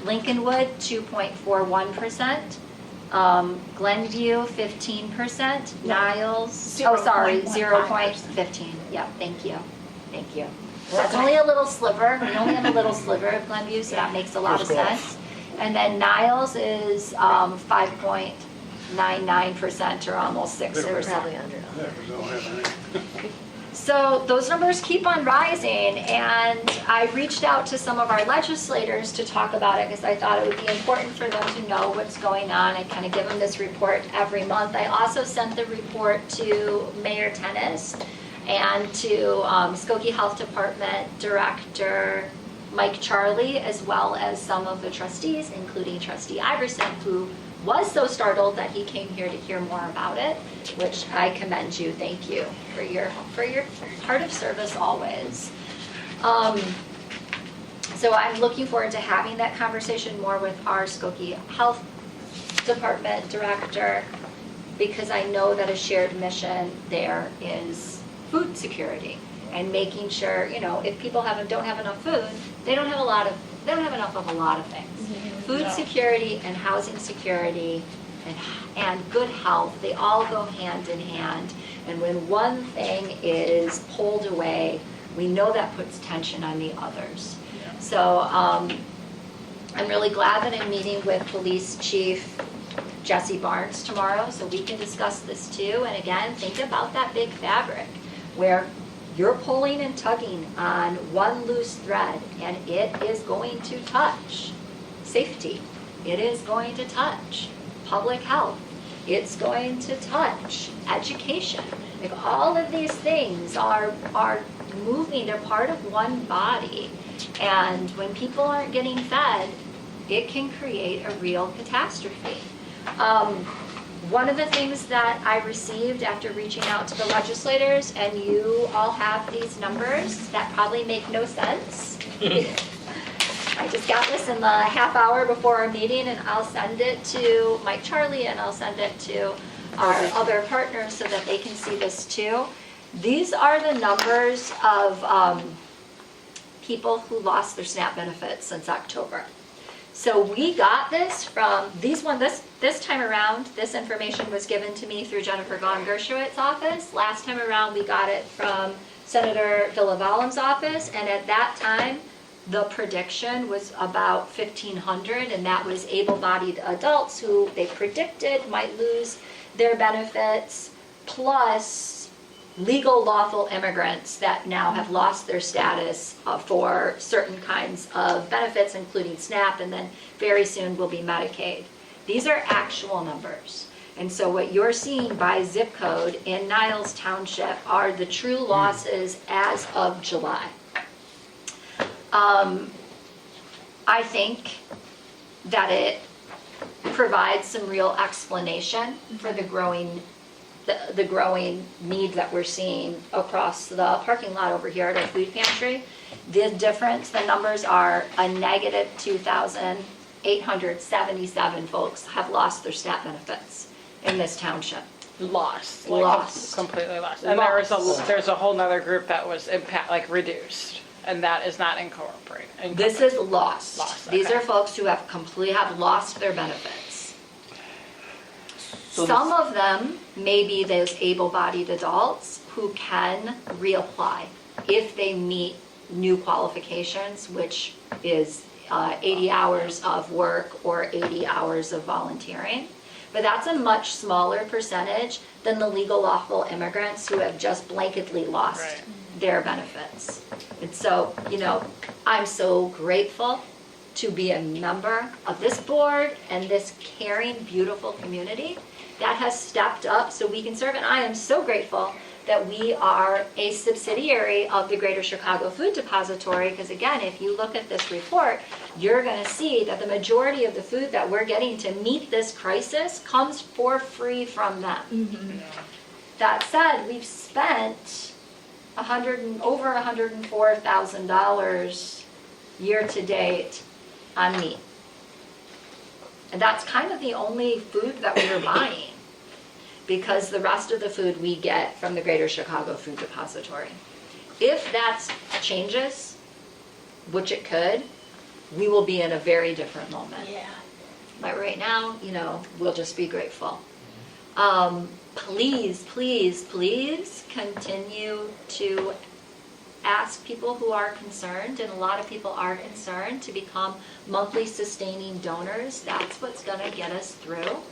Lincolnwood, 2.41%. Glenview, 15%. Niles, 0.15. Yeah, thank you. Thank you. That's only a little sliver. We only have a little sliver of Glenview, so that makes a lot of sense. And then Niles is 5.99% or almost 6%. They're probably under. Don't have any. So those numbers keep on rising, and I reached out to some of our legislators to talk about it because I thought it would be important for them to know what's going on. I kind of give them this report every month. I also sent the report to Mayor Tennis and to Skokie Health Department Director Mike Charlie, as well as some of the trustees, including Trustee Iverson, who was so startled that he came here to hear more about it, which I commend you. Thank you for your heart of service always. So I'm looking forward to having that conversation more with our Skokie Health Department Director, because I know that a shared mission there is food security and making sure, if people don't have enough food, they don't have enough of a lot of things. Food security and housing security and good health, they all go hand in hand. And when one thing is pulled away, we know that puts tension on the others. So I'm really glad that I'm meeting with Police Chief Jesse Barnes tomorrow so we can discuss this too. And again, think about that big fabric where you're pulling and tugging on one loose thread, and it is going to touch safety. It is going to touch public health. It's going to touch education. Like, all of these things are moving. They're part of one body. And when people aren't getting fed, it can create a real catastrophe. One of the things that I received after reaching out to the legislators, and you all have these numbers that probably make no sense. I just got this in the half hour before our meeting, and I'll send it to Mike Charlie, and I'll send it to our other partners so that they can see this too. These are the numbers of people who lost their SNAP benefits since October. So we got this from this time around. This information was given to me through Jennifer Von Gershowitz's office. Last time around, we got it from Senator Villavalum's office, and at that time, the prediction was about 1,500, and that was able-bodied adults who they predicted might lose their benefits, plus legal lawful immigrants that now have lost their status for certain kinds of benefits, including SNAP, and then very soon will be Medicaid. These are actual numbers. And so what you're seeing by zip code in Niles Township are the true losses as of July. I think that it provides some real explanation for the growing need that we're seeing across the parking lot over here at our food pantry. The difference, the numbers are a negative 2,877 folks have lost their SNAP benefits in this township. Lost. Completely lost. And there's a whole nother group that was reduced, and that is not incorporated. This is lost. These okay. are folks who have lost their benefits. Some of them may be those able-bodied adults who can reapply if they meet new qualifications, which is 80 hours of work or 80 hours of volunteering. But that's a much smaller percentage than the legal lawful immigrants who have just blanketly lost their benefits. And so, I'm so grateful to be a member of this board and this caring, beautiful community that has stepped up so we can serve. And I am so grateful that we are a subsidiary of the Greater Chicago Food Depository, because again, if you look at this report, you're going to see that the majority of the food that we're getting to meet this crisis comes for free from them. Mm-hmm. That said, we've spent over $104,000 year to date on meat. And that's kind of the only food that we are buying, because the rest of the food we get from the Greater Chicago Food Depository. If that changes, which it could, we will be in a very different moment. Yeah. But right now, we'll just be grateful. Please, please, please continue to ask people who are concerned, and a lot of people are concerned, to become monthly sustaining donors. That's what's going to get us through.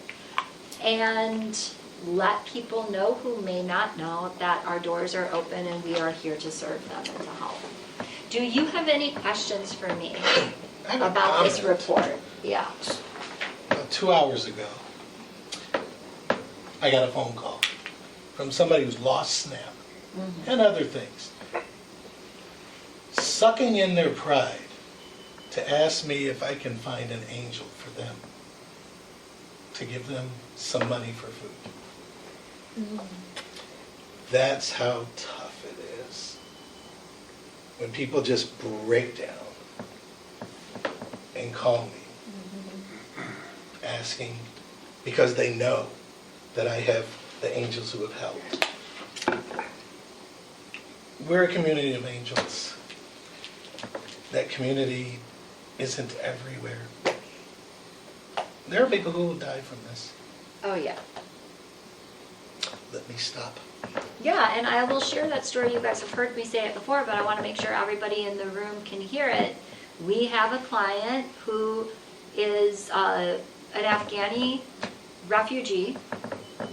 And let people know who may not know that our doors are open and we are here to serve them and to help. Do you have any questions for me about this report? Yeah. About 2 hours ago, I got a phone call from somebody who's lost SNAP and other things, sucking in their pride to ask me if I can find an angel for them, to give them some money for food. That's how tough it is when people just break down and call me asking, because they know that I have the angels who have helped. We're a community of angels. That community isn't everywhere. There are people who will die from this. Oh, yeah. Let me stop. Yeah, and I will share that story. You guys have heard me say it before, but I want to make sure everybody in the room can hear it. We have a client who is an Afghani refugee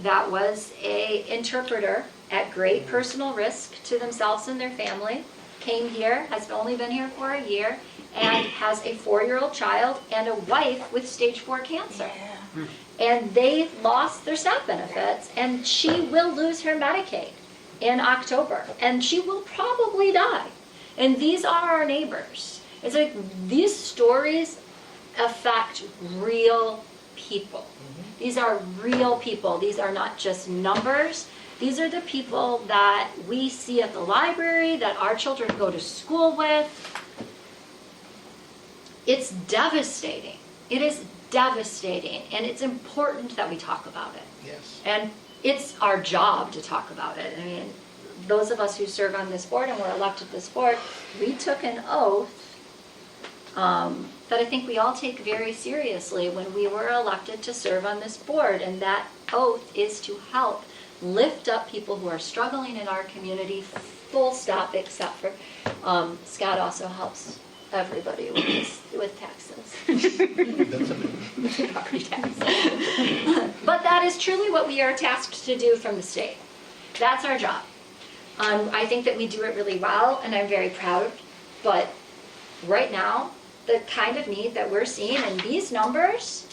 that was an interpreter at great personal risk to themselves and their family, came here, has only been here for a year, and has a 4-year-old child and a wife with stage 4 cancer. Yeah. And they lost their SNAP benefits, and she will lose her Medicaid in October, and she will probably die. And these are our neighbors. It's like these stories affect real people. These are real people. These are not just numbers. These are the people that we see at the library, that our children go to school with. It's devastating. It is devastating, and it's important that we talk about it. Yes. And it's our job to talk about it. I mean, those of us who serve on this board and were elected this board, we took an oath that I think we all take very seriously when we were elected to serve on this board. And that oath is to help lift up people who are struggling in our community, full stop, except for Scott also helps everybody with taxes. Property taxes. But that is truly what we are tasked to do from the state. That's our job. I think that we do it really well, and I'm very proud. But right now, the kind of need that we're seeing in these numbers,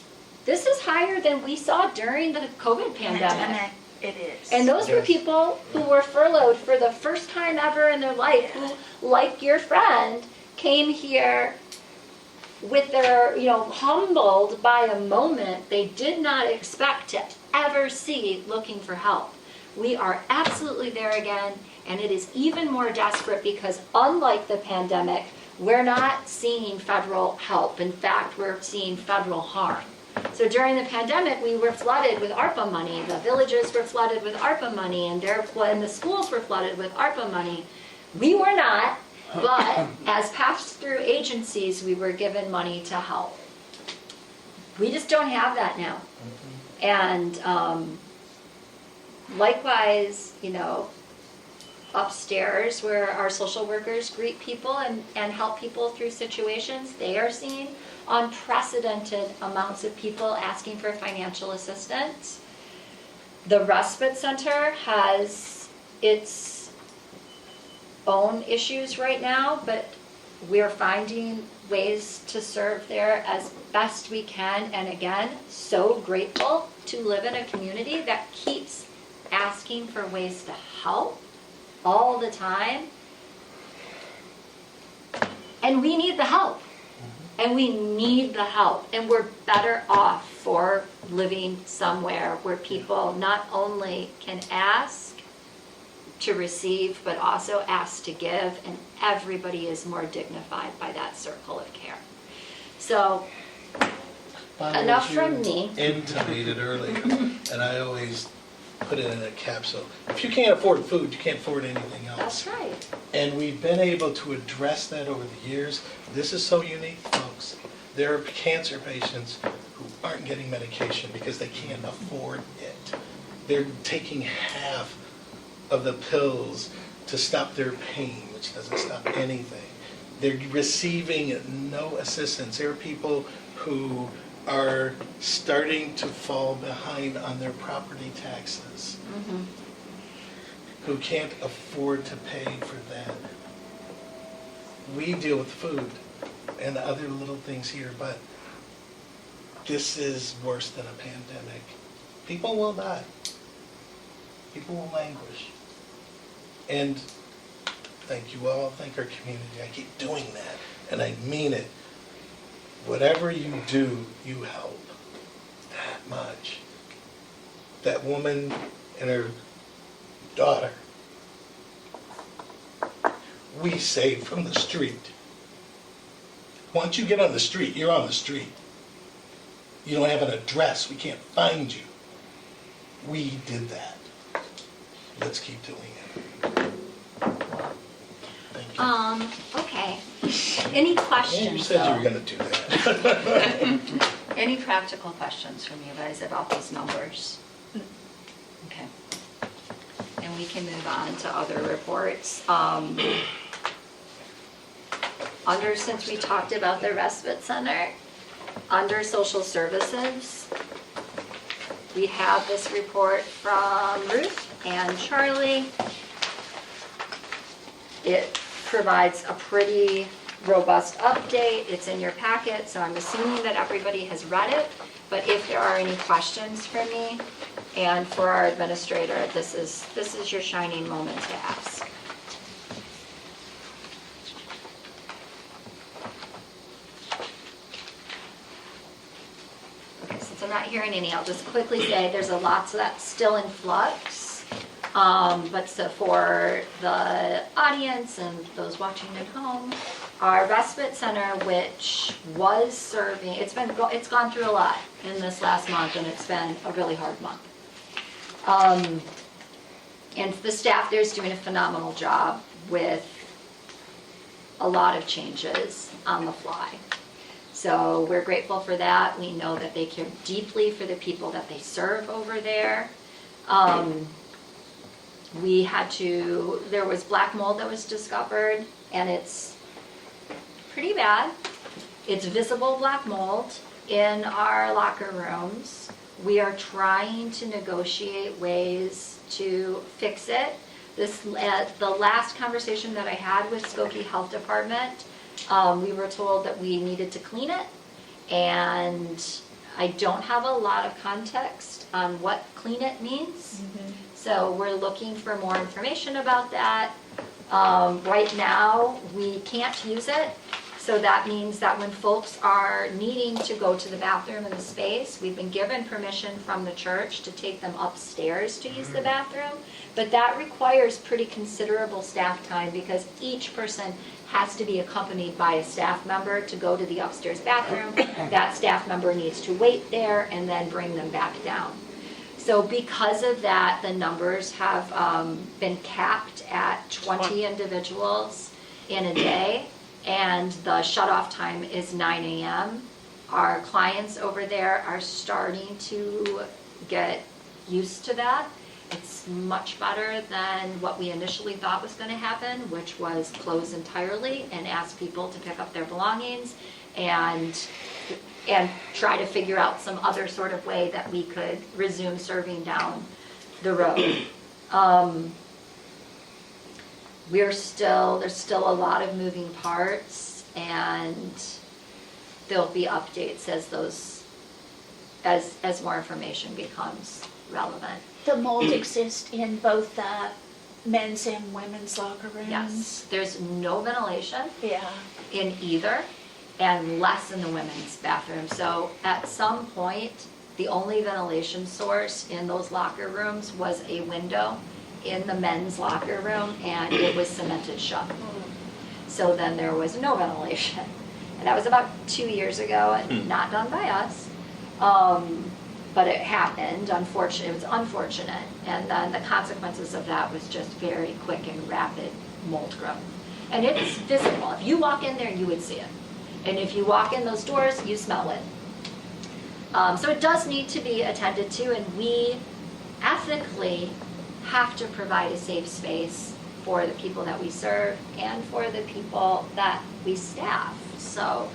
this is higher than we saw during the COVID pandemic. It is. And those were people who were furloughed for the first time ever in their life, who, like your friend, came here with their, humbled by a moment they did not expect to ever see looking for help. We are absolutely there again, and it is even more desperate because unlike the pandemic, we're not seeing federal help. In fact, we're seeing federal harm. So during the pandemic, we were flooded with ARPA money. The villages were flooded with ARPA money, and the schools were flooded with ARPA money. We were not, but as pass-through agencies, we were given money to help. We just don't have that now. And likewise, upstairs where our social workers greet people and help people through situations, they are seeing unprecedented amounts of people asking for financial assistance. The respite center has its own issues right now, but we're finding ways to serve there as best we can. And again, so grateful to live in a community that keeps asking for ways to help all the time. And we need the help. And we need the help. And we're better off for living somewhere where people not only can ask to receive, but also ask to give. And everybody is more dignified by that circle of care. So, Bonnie, enough you from me. intimated earlier, and I always put it in a capsule. If you can't afford food, you can't afford anything else. That's right. And we've been able to address that over the years. This is so unique, folks. There are cancer patients who aren't getting medication because they can't afford it. They're taking half of the pills to stop their pain, which doesn't stop anything. They're receiving no assistance. There are people who are starting to fall behind on their property taxes, who can't afford to pay for that. We deal with food and other little things here, but this is worse than a pandemic. People will die. People will languish. And thank you all, thank our community. I keep doing that, and I mean it. Whatever you do, you help that much. That woman and her daughter, we saved from the street. Once you get on the street, you're on the street. You don't have an address, we can't find you. We did that. Let's keep doing it. Thank you. Okay. Any questions? Yeah, you said you were going to do that. Any practical questions from you guys about those numbers? Okay. And we can move on to other reports. Since we talked about the respite center, under social services, we have this report from Ruth. and Charlie. It provides a pretty robust update. It's in your packet, so I'm assuming that everybody has read it. But if there are any questions for me and for our administrator, this is your shining moment to ask. Okay, since I'm not hearing any, I'll just quickly say there's a lot that's still in flux. But so for the audience and those watching at home, our respite center, which was serving, it's gone through a lot in this last month, and it's been a really hard month. And the staff there is doing a phenomenal job with a lot of changes on the fly. So we're grateful for that. We know that they care deeply for the people that they serve over there. There was black mold that was discovered, and it's pretty bad. It's visible black mold in our locker rooms. We are trying to negotiate ways to fix it. The last conversation that I had with Skokie Health Department, we were told that we needed to clean it, and I don't have a lot of context on what clean it means. So we're looking for more information about that. Right now, we can't use it. So that means that when folks are needing to go to the bathroom in the space, we've been given permission from the church to take them upstairs to use the bathroom. But that requires pretty considerable staff time because each person has to be accompanied by a staff member to go to the upstairs bathroom. That staff member needs to wait there and then bring them back down. So because of that, the numbers have been capped at 20 individuals in a day, and the shut-off time is 9 a.m. Our clients over there are starting to get used to that. It's much better than what we initially thought was going to happen, which was close entirely and ask people to pick up their belongings and try to figure out some other sort of way that we could resume serving down the road. There's still a lot of moving parts, and there'll be updates as more information becomes relevant. The mold exists in both the men's and women's locker rooms? Yes, there's no ventilation Yeah. in either, and less in the women's bathroom. So at some point, the only ventilation source in those locker rooms was a window in the men's locker room, and it was cemented shut. So then there was no ventilation. And that was about 2 years ago, and not done by us. But it happened, unfortunately, it was unfortunate. And then the consequences of that was just very quick and rapid mold growth. And it's visible. If you walk in there, you would see it. And if you walk in those doors, you smell it. So it does need to be attended to, and we ethically have to provide a safe space for the people that we serve and for the people that we staff. So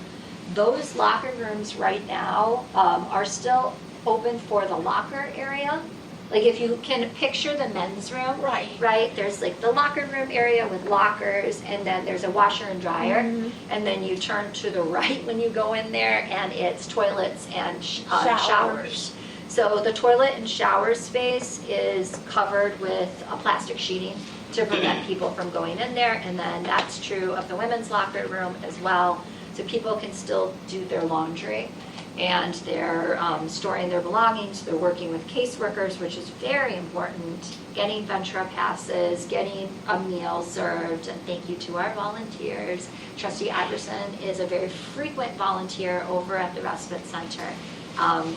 those locker rooms right now are still open for the locker area. Like if you can picture the men's room, right? There's like the locker room area with lockers, and then there's a washer and dryer, and then you turn to the right when you go in there, and it's toilets and showers. So the toilet and shower space is covered with a plastic sheeting to prevent people from going in there, and then that's true of the women's locker room as well. So people can still do their laundry, and they're storing their belongings. They're working with caseworkers, which is very important, getting Ventura passes, getting a meal served, and thank you to our volunteers. Trustee Iverson is a very frequent volunteer over at the Respite Center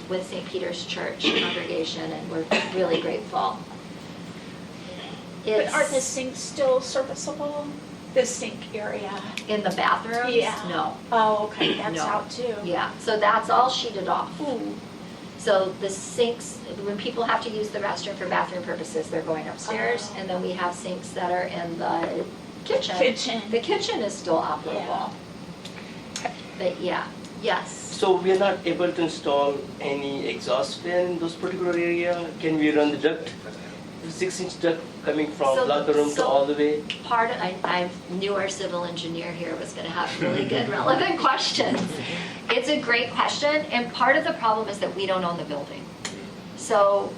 with St. Peter's Church congregation, and we're really grateful. But are the sinks still serviceable? The sink area? In the bathrooms? Yeah. No. Oh, okay, that's No. out too. Yeah, so that's all sheeted off. Ooh. So the sinks, when people have to use the restroom for bathroom purposes, they're going upstairs, and then we have sinks that are in the kitchen. The kitchen is still operable. But yeah, yes. So we are not able to install any exhaust fan in those particular area? Can we run the duct? 6-inch duct coming from So- locker room to so- all the way? I knew our civil engineer here was going to have really good relevant questions. It's a great question, and part of the problem is that we don't own the building. So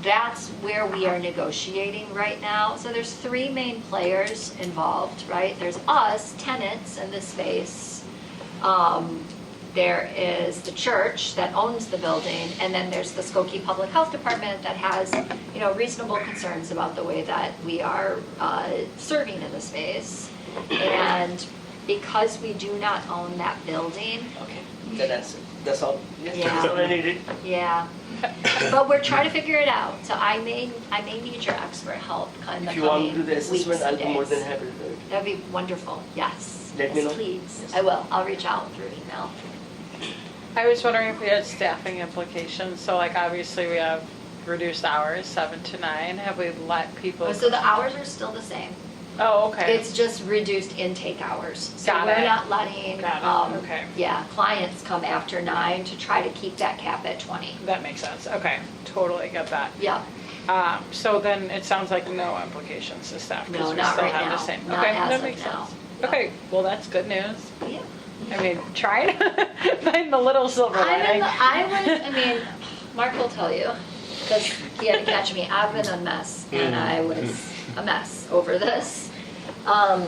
that's where we are negotiating right now. So there's three main players involved, right? There's us, tenants in this space. There is the church that owns the building, and then there's the Skokie Public Health Department that has, reasonable concerns about the way that we are serving in the space. And because we do not own that building, Okay, then that's all. Yes, Yeah. that's all I needed. yeah. But we're trying to figure it out. So I may need your expert help in the If you want coming to do the weeks assessment, I'll and be more days. than happy to do it. That'd be wonderful. Yes. Let me Yes, know. please. Yes. I will. I'll reach out through email. I was wondering if we had staffing implications. So like obviously we have reduced hours, 7 to 9. Have we let people? So the hours are still the same. Oh, okay. It's just reduced intake hours. So Got we're it. not letting, Got it. Okay. yeah, clients come after 9 to try to keep that cap at 20. That makes sense. Okay, totally get that. Yeah. So then it sounds like no implications to staff No, because we not still right have now. the same. Not Okay, as that of makes now. sense. Yeah. Okay, well that's good news. Yeah. I mean, try to find the little silver lining. Mark will tell you, because he had to catch me. I've been a mess, and I was a mess over this. I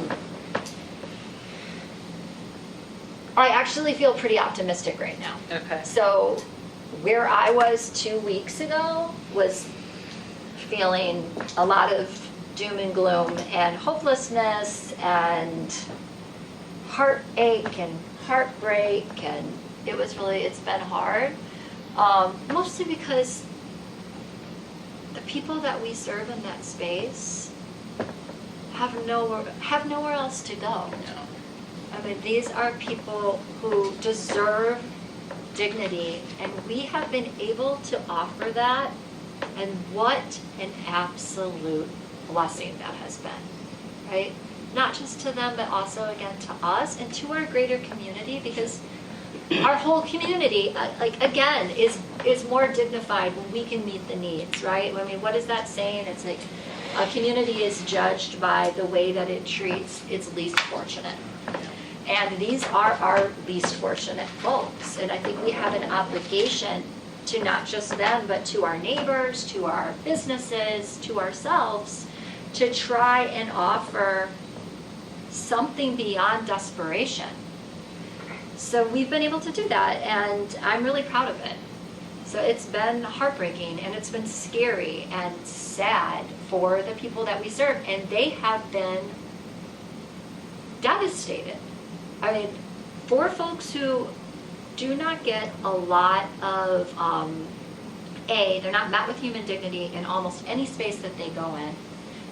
actually feel pretty optimistic right now. Okay. So where I was 2 weeks ago was feeling a lot of doom and gloom and hopelessness and heartache and heartbreak, and it's been hard. Mostly because the people that we serve in that space have nowhere else to go. I mean, these are people who deserve dignity, and we have been able to offer that, and what an absolute blessing that has been, right? Not just to them, but also, again, to us and to our greater community, because our whole community, again, is more dignified when we can meet the needs, right? I mean, what is that saying? It's like a community is judged by the way that it treats its least fortunate. And these are our least fortunate folks. And I think we have an obligation to not just them, but to our neighbors, to our businesses, to ourselves, to try and offer something beyond desperation. So we've been able to do that, and I'm really proud of it. So it's been heartbreaking, and it's been scary and sad for the people that we serve, and they have been devastated. I mean, for folks who do not get a lot of, they're not met with human dignity in almost any space that they go in.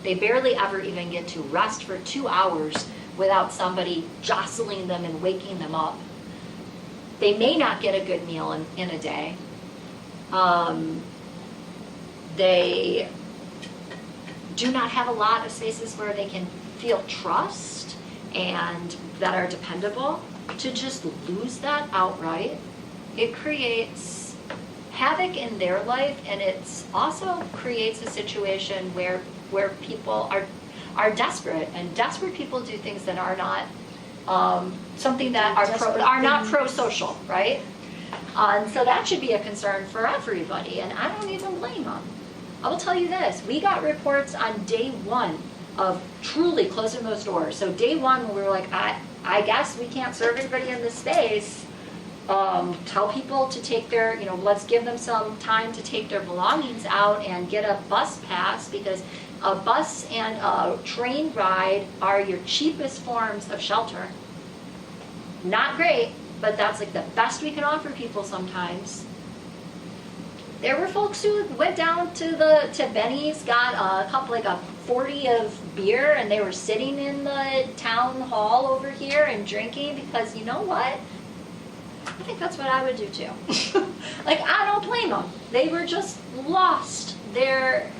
They barely ever even get to rest for 2 hours without somebody jostling them and waking them up. They may not get a good meal in a day. They do not have a lot of spaces where they can feel trust and that are dependable. To just lose that outright, it creates havoc in their life, and it's also creates a situation where people are desperate, and desperate people do things that are not something that are not pro-social, right? And so that should be a concern for everybody, and I don't even blame them. I will tell you this, we got reports on day one of truly closing those doors. So day one, we were like, I guess we can't serve everybody in this space. Tell people to take their, let's give them some time to take their belongings out and get a bus pass, because a bus and a train ride are your cheapest forms of shelter. Not great, but that's like the best we can offer people sometimes. There were folks who went down to Benny's, got a couple, like a 40 of beer, and they were sitting in the town hall over here and drinking, because you know what? I think that's what I would do too. Like, I don't blame them. They were just lost their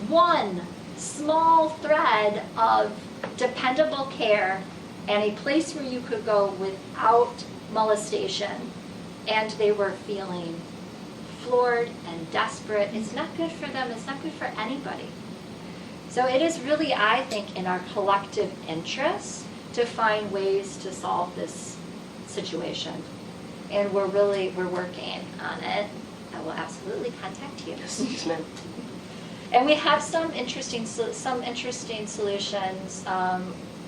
one small thread of dependable care and a place where you could go without molestation, and they were feeling floored and desperate. It's not good for them. It's not good for anybody. So it is really, I think, in our collective interest to find ways to solve this situation. And we're working on it. I will absolutely contact you. Yes, ma'am. And we have some interesting solutions.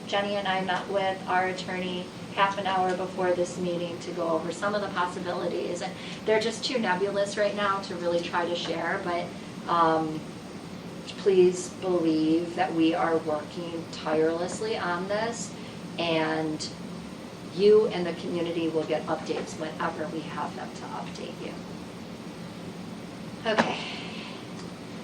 Jenny and I met with our attorney half an hour before this meeting to go over some of the possibilities. And they're just too nebulous right now to really try to share, but please believe that we are working tirelessly on this, and you and the community will get updates whenever we have them to update you. Okay.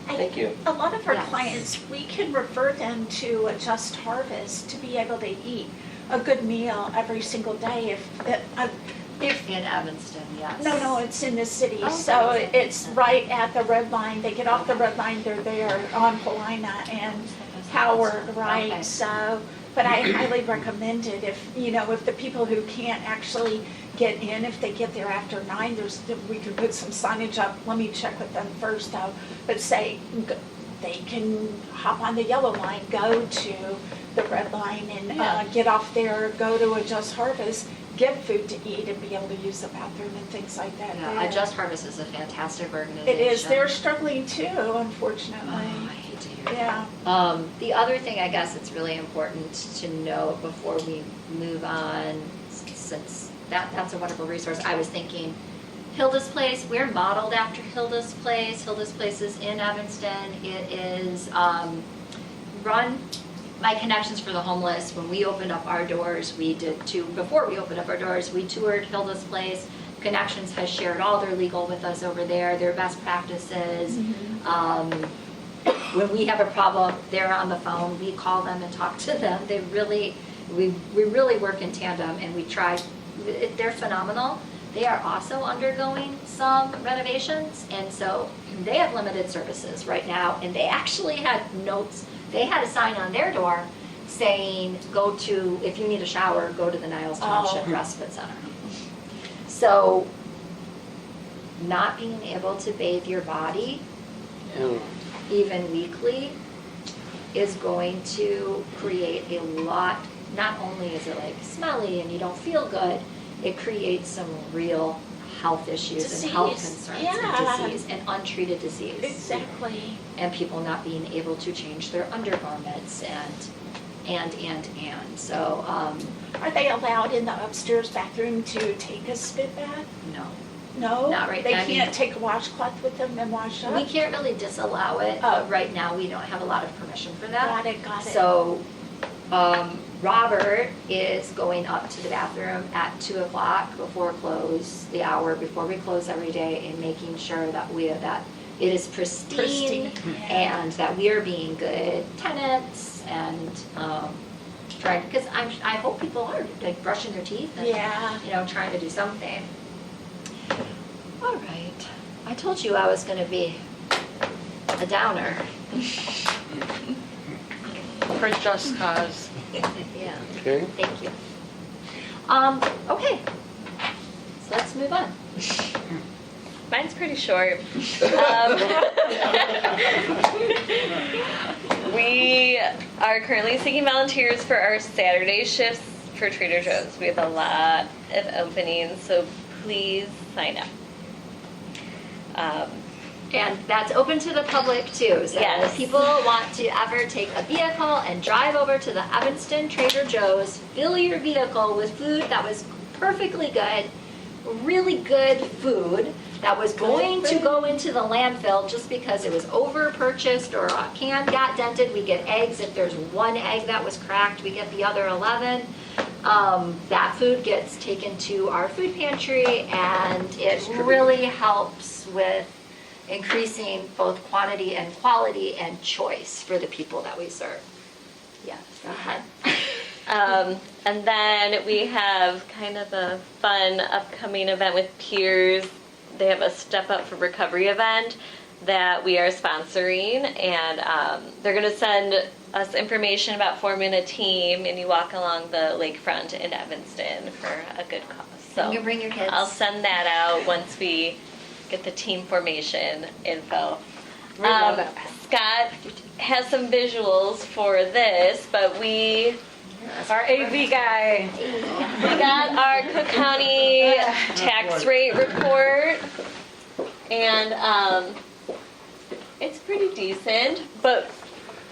Thank you. A lot of our Yes. clients, we can refer them to a Just Harvest to be able to eat a good meal every single day if In Evanston, yes. no, it's in the city, Oh, so okay. it's right at the red line. They get off the red line, they're there on Paulina and Howard, right? Okay. So, but I highly recommend it if the people who can't actually get in, if they get there after 9, we could put some signage up. Let me check with them first though, but say they can hop on the yellow line, go to the red line and get off there, go to a Just Harvest, get food to eat and be able to use the bathroom and things like that. Yeah, there. Just Harvest is a fantastic organization. It is. They're struggling too, unfortunately. Oh, I hate to hear that. Yeah. The other thing I guess it's really important to know before we move on, since that's a wonderful resource, I was thinking Hilda's Place, we're modeled after Hilda's Place. Hilda's Place is in Evanston. It is run by Connections for the Homeless. When we opened up our doors, before we opened up our doors, we toured Hilda's Place. Connections has shared all their legal with us over there, their best practices. When we have a problem, they're on the phone, we call them and talk to them. We really work in tandem, and we try, they're phenomenal. They are also undergoing some renovations, and so they have limited services right now, and they actually had notes, they had a sign on their door saying, if you need a shower, go to the Niles Township Respite Center. So, not being able to bathe your body, even weekly, is going to create a lot, not only is it like smelly and you don't feel good, it creates some real health issues and health concerns and disease and untreated disease. Exactly. And people not being able to change their undergarments and. So, Are they allowed in the upstairs bathroom to take a spit bath? no. No? Not right They now. I mean- can't take a washcloth with them and wash up? We can't really disallow it, but right now we don't have a lot of permission for that. Got it. So, Robert is going up to the bathroom at 2 o'clock before close, the hour before we close every day, and making sure that it is pristine and that we are being good tenants and trying, because I hope people are like brushing their teeth and trying to do something. All right, I told you I was going to be a downer. For just cause. Yeah. Okay. Thank you. Okay, so let's move on. Mine's pretty short. We are currently seeking volunteers for our Saturday shifts for Trader Joe's. We have a lot of openings, so please sign up. And that's open to the public too, so Yes. if people want to ever take a vehicle and drive over to the Evanston Trader Joe's, fill your vehicle with food that was perfectly good, really good food, that was going to go into the landfill just because it was over purchased or a can got dented. We get eggs. If there's one egg that was cracked, we get the other 11. That food gets taken to our food pantry, and it really helps with increasing both quantity and quality and choice for the people that we serve. Yeah, go ahead. And then we have kind of a fun upcoming event with peers. They have a Step Up for Recovery event that we are sponsoring, and they're going to send us information about forming a team, and you walk along the lakefront in Evanston for a good cause. So You bring your kids. I'll send that out once we get the team formation info. We love that. Scott has some visuals for this, but we Our AV guy. got our Cook County tax rate report, and it's pretty decent, but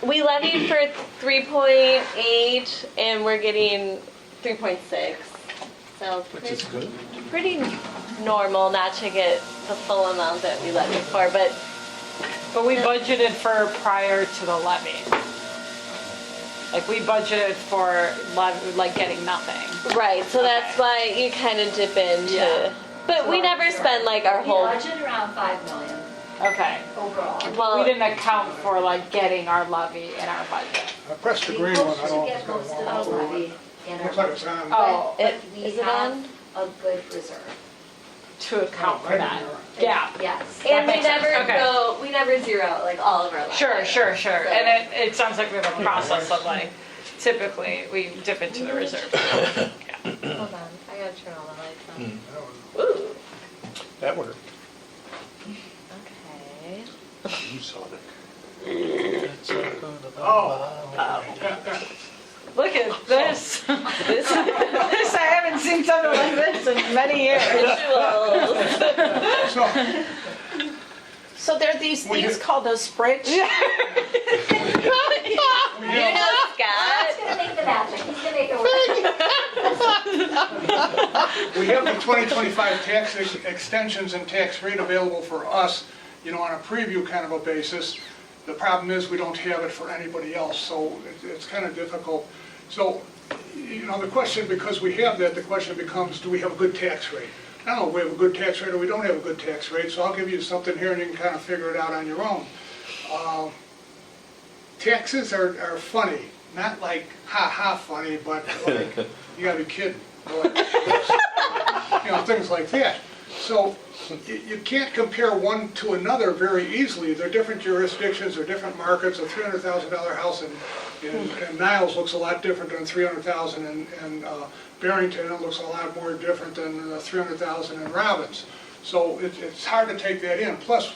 we levied for 3.8 and we're getting 3.6. So pretty normal not to get the full amount that we levied for, but But we budgeted for prior to the levy. Like we budgeted for like getting nothing. right, so that's Okay. why you kind of dip into. Yeah. But we never spend like our We whole. budget around 5 million Okay. overall. Well, We didn't account for like getting our levy in our budget. I pressed the We green hope one, I to don't know if get it's gonna most warm of up the or what. levy in our Looks like budget. it's on. Oh, But we is it have on? a good reserve. to account for Right that. in there. Yeah. Yes. and we makes sense. never Okay. we never zero out like all of our levy. Sure. So- And it sounds like we have a process of like, typically we dip into the reserve. Yeah. Hold on, I gotta turn all the lights on. Ooh. That worked. Okay. You saw it. Look at this. This I haven't seen something like this in many years. Visuals. So, So there are these things called a spreadsheet. You know Scott's Scott. gonna make the magic. He's gonna make it work. we have the 2025 tax extensions and tax rate available for us, on a preview kind of a basis. The problem is we don't have it for anybody else, so it's kind of difficult. So, the question, because we have that, the question becomes, do we have a good tax rate? I don't know if we have a good tax rate or we don't have a good tax rate, so I'll give you something here and you can kind of figure it out on your own. Taxes are funny, not like ha-ha funny, but like, you gotta be kidding. Things like that. So you can't compare one to another very easily. They're different jurisdictions, they're different markets. A $300,000 house in Niles looks a lot different than $300,000 in Barrington. It looks a lot more different than $300,000 in Robbins. So it's hard to take that in. Plus,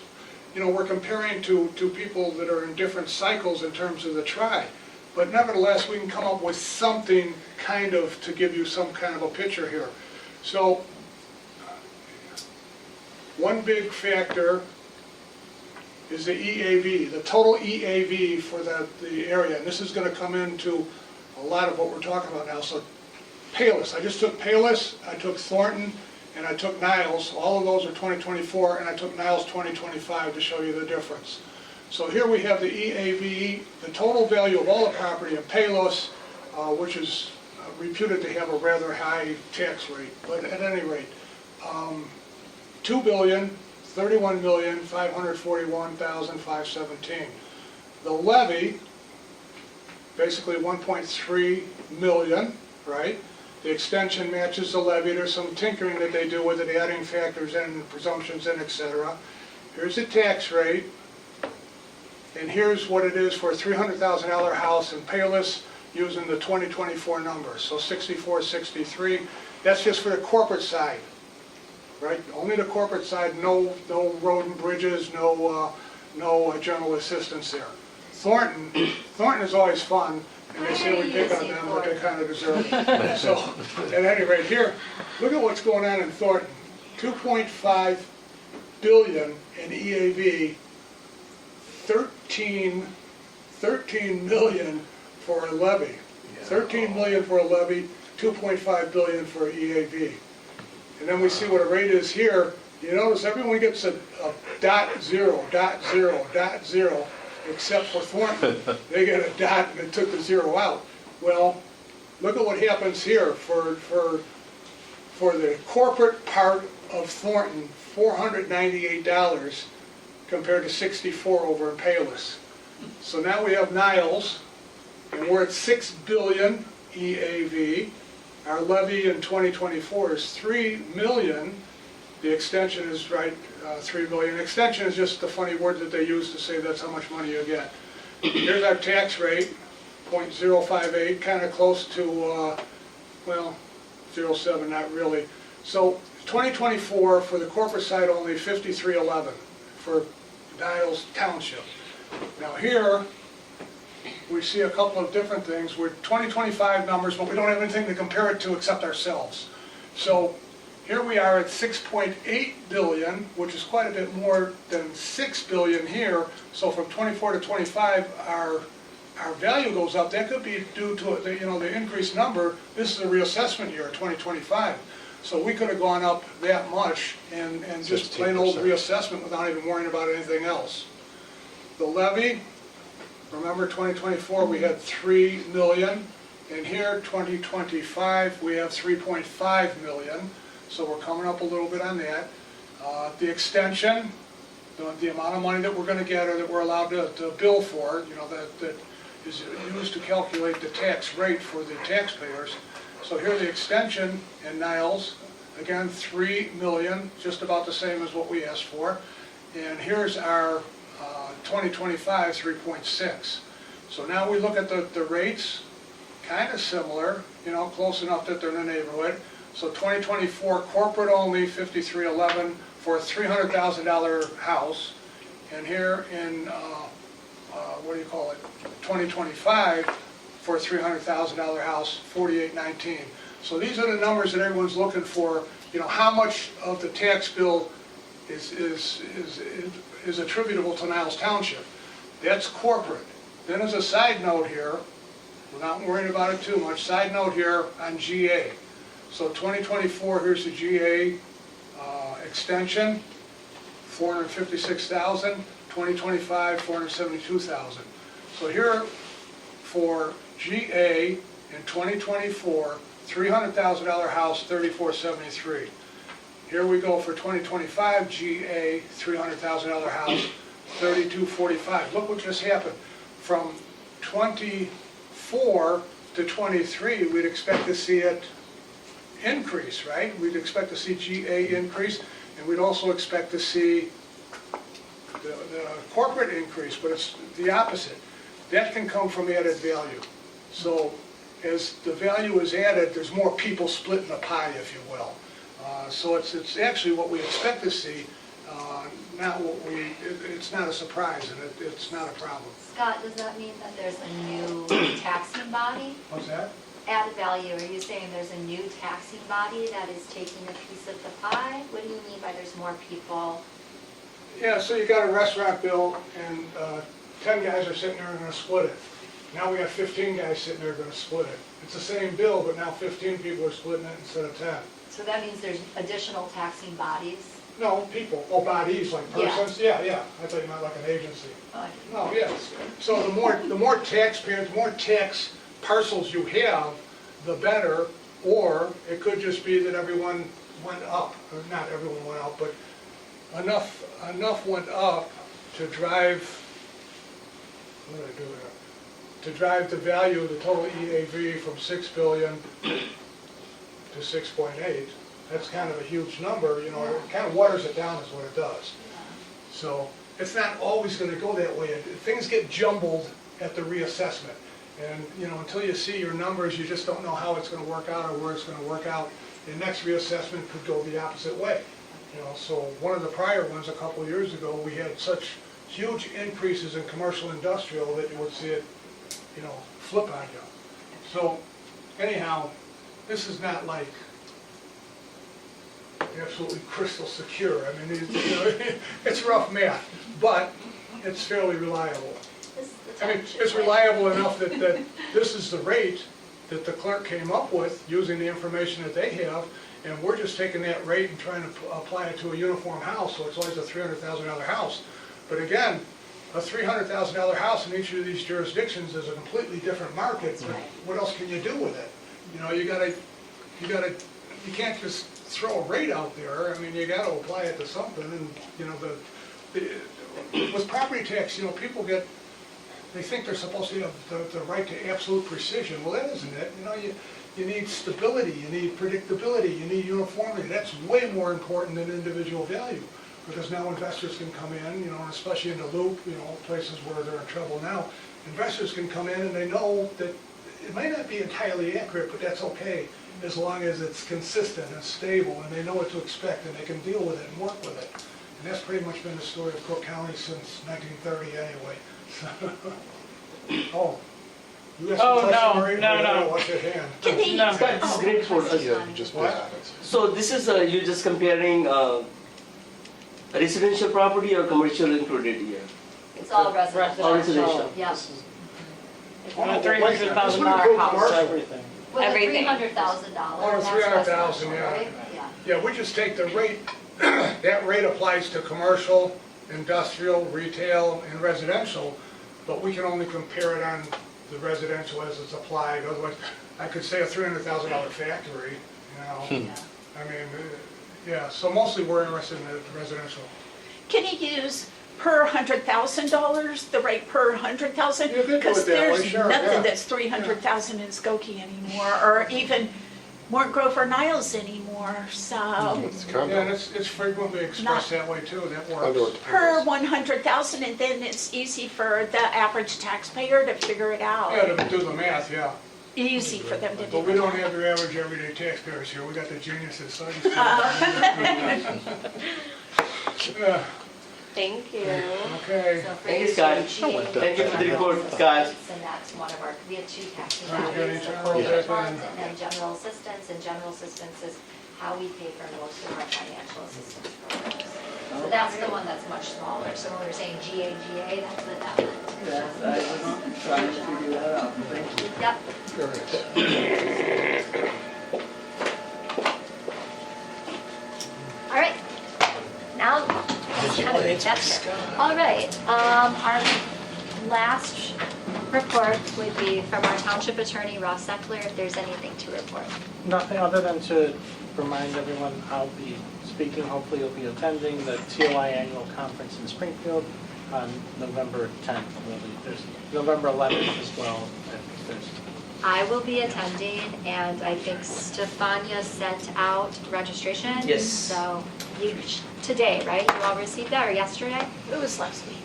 we're comparing to people that are in different cycles in terms of the tri. But nevertheless, we can come up with something kind of to give you some kind of a picture here. So one big factor is the EAV, the total EAV for the area. And this is going to come into a lot of what we're talking about now. So Palos, I just took Palos, I took Thornton, and I took Niles. All of those are 2024, and I took Niles 2025 to show you the difference. So here we have the EAV, the total value of all the property in Palos, which is reputed to have a rather high tax rate. But at any rate, $2,031,541,517. The levy, basically 1.3 million, right? The extension matches the levy. There's some tinkering that they do with it, adding factors in, presumptions in, etc. Here's the tax rate, and here's what it is for a $300,000 house in Palos using the 2024 numbers. So 6463. That's just for the corporate side, right? Only the corporate side. No road and bridges. No general assistance there. Thornton is always fun. And they say we pick on them, but they kind of deserve it. So, at any rate, here, look at what's going on in Thornton. 2.5 billion in EAV, 13 million for a levy. 13 million for a levy, 2.5 billion for EAV. And then we see what a rate is here. You notice everyone gets a .0, except for Thornton. They get a dot and it took the zero out. Well, look at what happens here for the corporate part of Thornton, $498 compared to $64 over in Palos. So now we have Niles, and we're at 6 billion EAV. Our levy in 2024 is 3 million. The extension is 3 million. Extension is just the funny word that they use to say that's how much money you get. Here's our tax rate, 0.058, kind of close to, 0.07, not really. So 2024, for the corporate side only, 5311 for Niles Township. Now here, we see a couple of different things. We're 2025 numbers, but we don't have anything to compare it to except ourselves. So here we are at 6.8 billion, which is quite a bit more than 6 billion here. So from 24 to 25, our value goes up. That could be due to the increased number. This is a reassessment year, 2025. So we could have gone up that much and just plain old 16%. reassessment without even worrying about anything else. The levy, remember 2024 we had 3 million, and here 2025 we have 3.5 million, so we're coming up a little bit on that. The extension, the amount of money that we're going to get or that we're allowed to bill for, that is used to calculate the tax rate for the taxpayers. So here the extension in Niles, again 3 million, just about the same as what we asked for. And here's our 2025 3.6. So now we look at the rates, kind of similar, close enough that they're in the neighborhood. So 2024 corporate only 5311 for a $300,000 house, and here in 2025 for a $300,000 house, 4819. So these are the numbers that everyone's looking for. How much of the tax bill is attributable to Niles Township. That's corporate. Then as a side note here, we're not worrying about it too much, side note here on GA. So 2024, here's the GA extension, 456,000, 2025, 472,000. So here for GA in 2024, $300,000 house, 3473. Here we go for 2025 GA, $300,000 house, 3245. Look what just happened. From 24 to 23, we'd expect to see it increase, right? We'd expect to see GA increase, and we'd also expect to see the corporate increase, but it's the opposite. That can come from added value. So as the value is added, there's more people splitting the pie, if you will. So it's actually what we expect to see, not it's not a surprise, and it's not a problem. Scott, does that mean that there's a new taxing body? What's that? Added value, are you saying there's a new taxing body that is taking a piece of the pie? What do you mean by there's more people? Yeah, so you got a restaurant bill, and 10 guys are sitting there and going to split it. Now we have 15 guys sitting there going to split it. It's the same bill, but now 15 people are splitting it instead of 10. So that means there's additional taxing bodies? No, people. Oh, bodies, like persons? Yeah. I thought you meant like an agency. No, yes. So the more taxpayers, the more tax parcels you have, the better. Or it could just be that everyone went up. Or not everyone went up, but enough went up to drive. What did I do there? To drive the value of the total EAV from 6 billion to 6.8. That's kind of a huge number, it kind of waters it down is what it does. So it's not always going to go that way. Things get jumbled at the reassessment. And, until you see your numbers, you just don't know how it's going to work out or where it's going to work out. The next reassessment could go the opposite way. So one of the prior ones a couple of years ago, we had such huge increases in commercial industrial that you would see it, flip on you. So anyhow, this is not like absolutely crystal secure. I mean, it's rough math, but it's fairly reliable. I mean, it's reliable enough that this is the rate that the clerk came up with using the information that they have, and we're just taking that rate and trying to apply it to a uniform house, so it's always a $300,000 house. But again, a $300,000 house in each of these jurisdictions is a completely different market. What else can you do with it? You can't just throw a rate out there. I mean, you got to apply it to something. And with property tax, people they think they're supposed to have the right to absolute precision. Well, that isn't it. You need stability, you need predictability, you need uniformity. That's way more important than individual value, because now investors can come in, especially in the loop, places where they're in trouble now. Investors can come in and they know that it may not be entirely accurate, but that's okay, as long as it's consistent and stable, and they know what to expect, and they can deal with it and work with it. And that's pretty much been the story of Cook County since 1930 anyway. Oh, you got Oh, some no, testimony? no. What's your hand? Can he, No. Scott, this is great for us. Yeah, you just What? bid on it. So this is, you just comparing residential property or commercial included here? It's all residential. All residential? Yeah. On a $300,000 This would include house. commercial. Everything. With a Everything. $300,000. Oh, that's 300,000, residential, yeah. right? Yeah. Yeah, we just take the rate, that rate applies to commercial, industrial, retail, and residential, but we can only compare it on the residential as it's applied. Otherwise, I could say a $300,000 factory, you know. I mean, yeah, so mostly we're interested in the residential. can he use per $100,000, the rate per 100,000? You could do it Because that way, there's sure, nothing yeah. that's 300,000 in Skokie anymore, or even Morton Grove or Niles anymore, so It's Yeah, and condo. it's frequently expressed that way too, that Condo works. per 100,000, and then it's easy for the average taxpayer to figure it Yeah, out. to do the math, yeah. Easy for them to do. But we it. don't have your average everyday taxpayers here, we got the geniuses. So Yeah, Thank you. okay. So for Thank you, your Scott. GA, Thank you for the report, Scott. And that's one of our, we have two tax Okay, values, the general COVID assistance. funds and then general assistance, and general assistance is how we pay for most of our financial assistance programs. So that's the one that's much smaller, so when we're saying GA, that's what that meant. Yes, I was trying to figure that out. Thank you. Yep. All right, now, that's good. All right, our last report would be from our township attorney, Ross Eckler, if there's anything to report. Nothing other than to remind everyone, I'll be speaking, hopefully you'll be attending the TOI annual conference in Springfield on November 10th. There's November 11th as well. If there's I will be attending, and I think Stefania sent out registration. Yes. So today, right? You all received that, or yesterday? It was last week.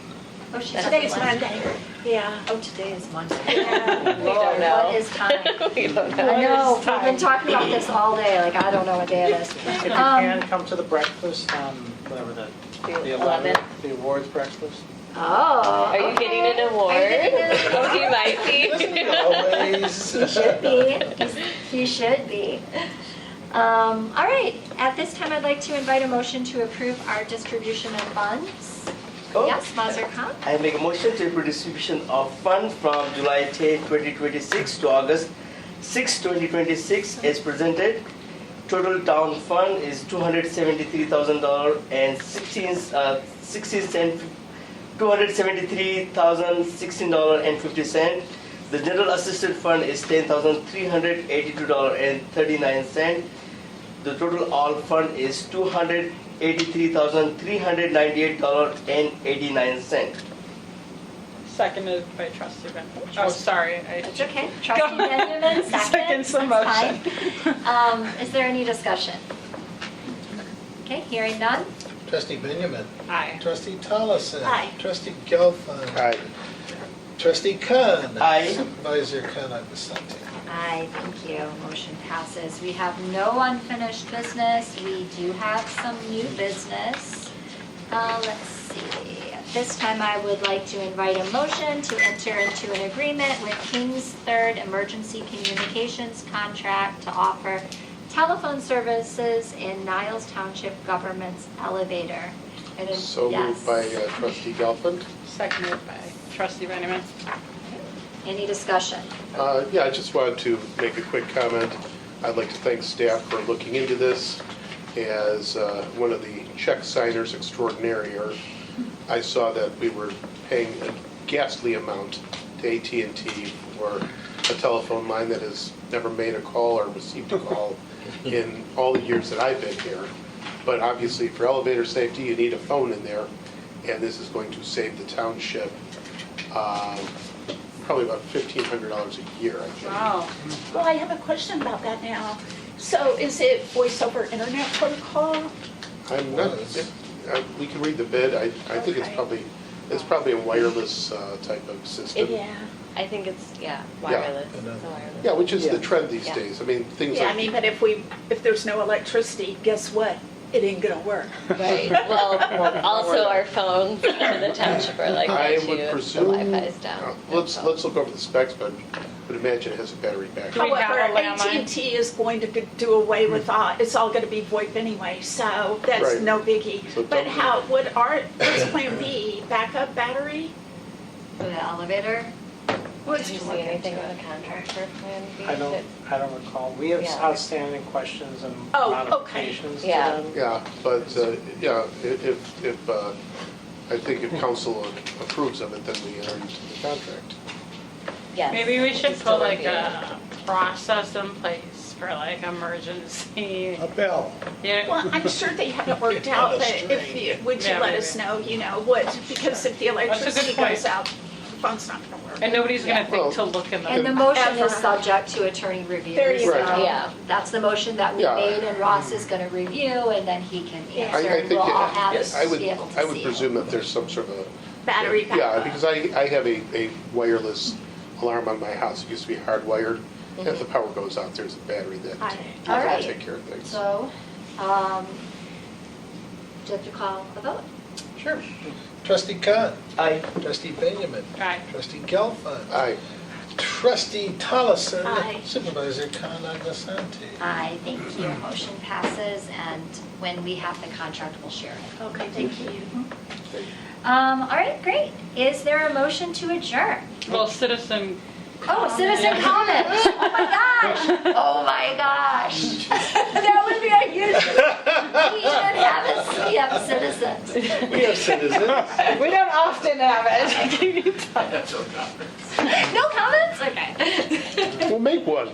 Oh, she sent it Today's last Monday. week. Yeah. Oh, today is Monday. Yeah. We don't know. What is time? We don't know. I know, What is we've been time? talking about this all day, like, I don't know what day it is. If you can, come to the breakfast on whatever the 11th. the awards breakfast. Oh. Are you getting an award? Are you getting an Oh, he might Doesn't he be. always? He should be. He should be. All right, at this time, I'd like to invite a motion to approve our distribution of funds. Oh. Yes, Mazur Khan? I make a motion to approve distribution of funds from July 10, 2026 to August 6, 2026 as presented. Total town fund is $273,000 and 60 cents, $273,016.50. The general assisted fund is $10,382.39. The total all fund is $283,398.89. Seconded by trustee Ben. Oh, sorry. It's okay. Trustee Benjamin, second. Seconds the That's motion. fine. Is there any discussion? Okay, hearing none. Trustee Benjamin. Aye. Trustee Tollison. Aye. Trustee Gelfand. Aye. Trustee Khan. Aye. Supervisor Khan, I'm dissenting. Aye, thank you. Motion passes. We have no unfinished business. We do have some new business. Let's see. At this time, I would like to invite a motion to enter into an agreement with King's Third Emergency Communications Contract to offer telephone services in Niles Township Government's elevator. And it- So moved by trustee Gelfand. Seconded by trustee Benjamin. Any discussion? Yeah, I just wanted to make a quick comment. I'd like to thank staff for looking into this. As one of the check signers extraordinaire, I saw that we were paying a ghastly amount to AT&T for a telephone line that has never made a call or received a call in all the years that I've been here. But obviously, for elevator safety, you need a phone in there, and this is going to save the township probably about $1,500 a year, I think. Wow. Well, I have a question about that now. So is it voice over internet protocol? I'm not, we can read the bid. I think it's Okay. probably a wireless type of system. Yeah. I think it's, wireless. It's a wireless. Yeah, which is the trend these Yeah. days. I mean, things Yeah, I like, mean, but if there's no electricity, guess what? It ain't gonna work. Right, well, also our phones in the township are like I that too, would if the presume, Wi-Fi's down. let's look over the specs, but imagine it has a battery backup. Do we have However, a landline? AT&T is going to do away with it's all gonna be VoIP anyway, so that's Right. no biggie. So But don't- what's plan B, backup battery? For the elevator? Did you see anything in the contract for Plan B? I don't recall. We have Yeah. outstanding questions and Oh, okay. modifications to Yeah. them. Yeah, but, if, I think if council approves of it, then we enter into the contract. Yes. Maybe we should Still put like reviewing. a process in place for like emergency. A bell. Yeah. Well, I'm sure they have it worked out, but would you Yeah, let maybe. us know, because if the electricity point. goes out, the phone's not gonna work. And nobody's gonna think Well, to look in And the the, motion is Ever. subject to attorney review. There you so go. Yeah. That's the motion that we Yeah. made, and Ross is gonna review, and then he can answer, I and think, we'll all have I to be able to see I would it. presume that there's some sort of a. Battery Yeah, backup. because I have a wireless alarm on my house. It used to be hardwired. And if the power goes out, there's a battery that All All will right. take care of things. So, do you have to call a vote? Sure. Trustee Khan. Aye. Trustee Benjamin. Aye. Trustee Gelfand. Aye. Trustee Tollison. Aye. Supervisor Khan Agbasanti. Aye, thank you. Motion passes, and when we have the contract, we'll share it. Okay, thank you. All right, great. Is there a motion to adjourn? well, citizen, Oh, citizen comment. Oh my gosh. Oh my gosh. That would be a huge, we have citizens. We have citizens. we don't often have it. No comments? Okay. We'll make one.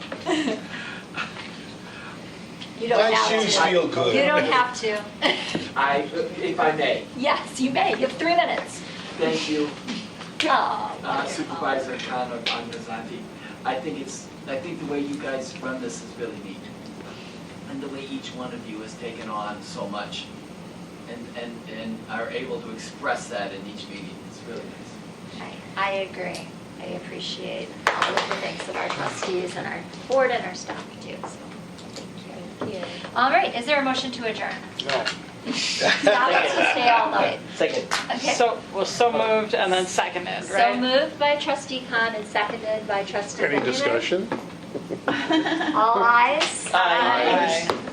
You don't My have shoes to. feel good. You don't have to. If I may, Yes, you may. You have 3 minutes. thank you, Oh. Supervisor Khan of Angazanti. I think the way you guys run this is really neat. And the way each one of you has taken on so much and are able to express that in each meeting. It's really nice. I agree. I appreciate all of the things of our trustees and our board and our staff do. So, thank you. All right, is there a motion to adjourn? No. Now let's just stay all night. Second. Okay. So moved and then seconded, So right? moved by trustee Khan and seconded by trustee Any Benjamin. discussion? All ayes? Aye. Aye.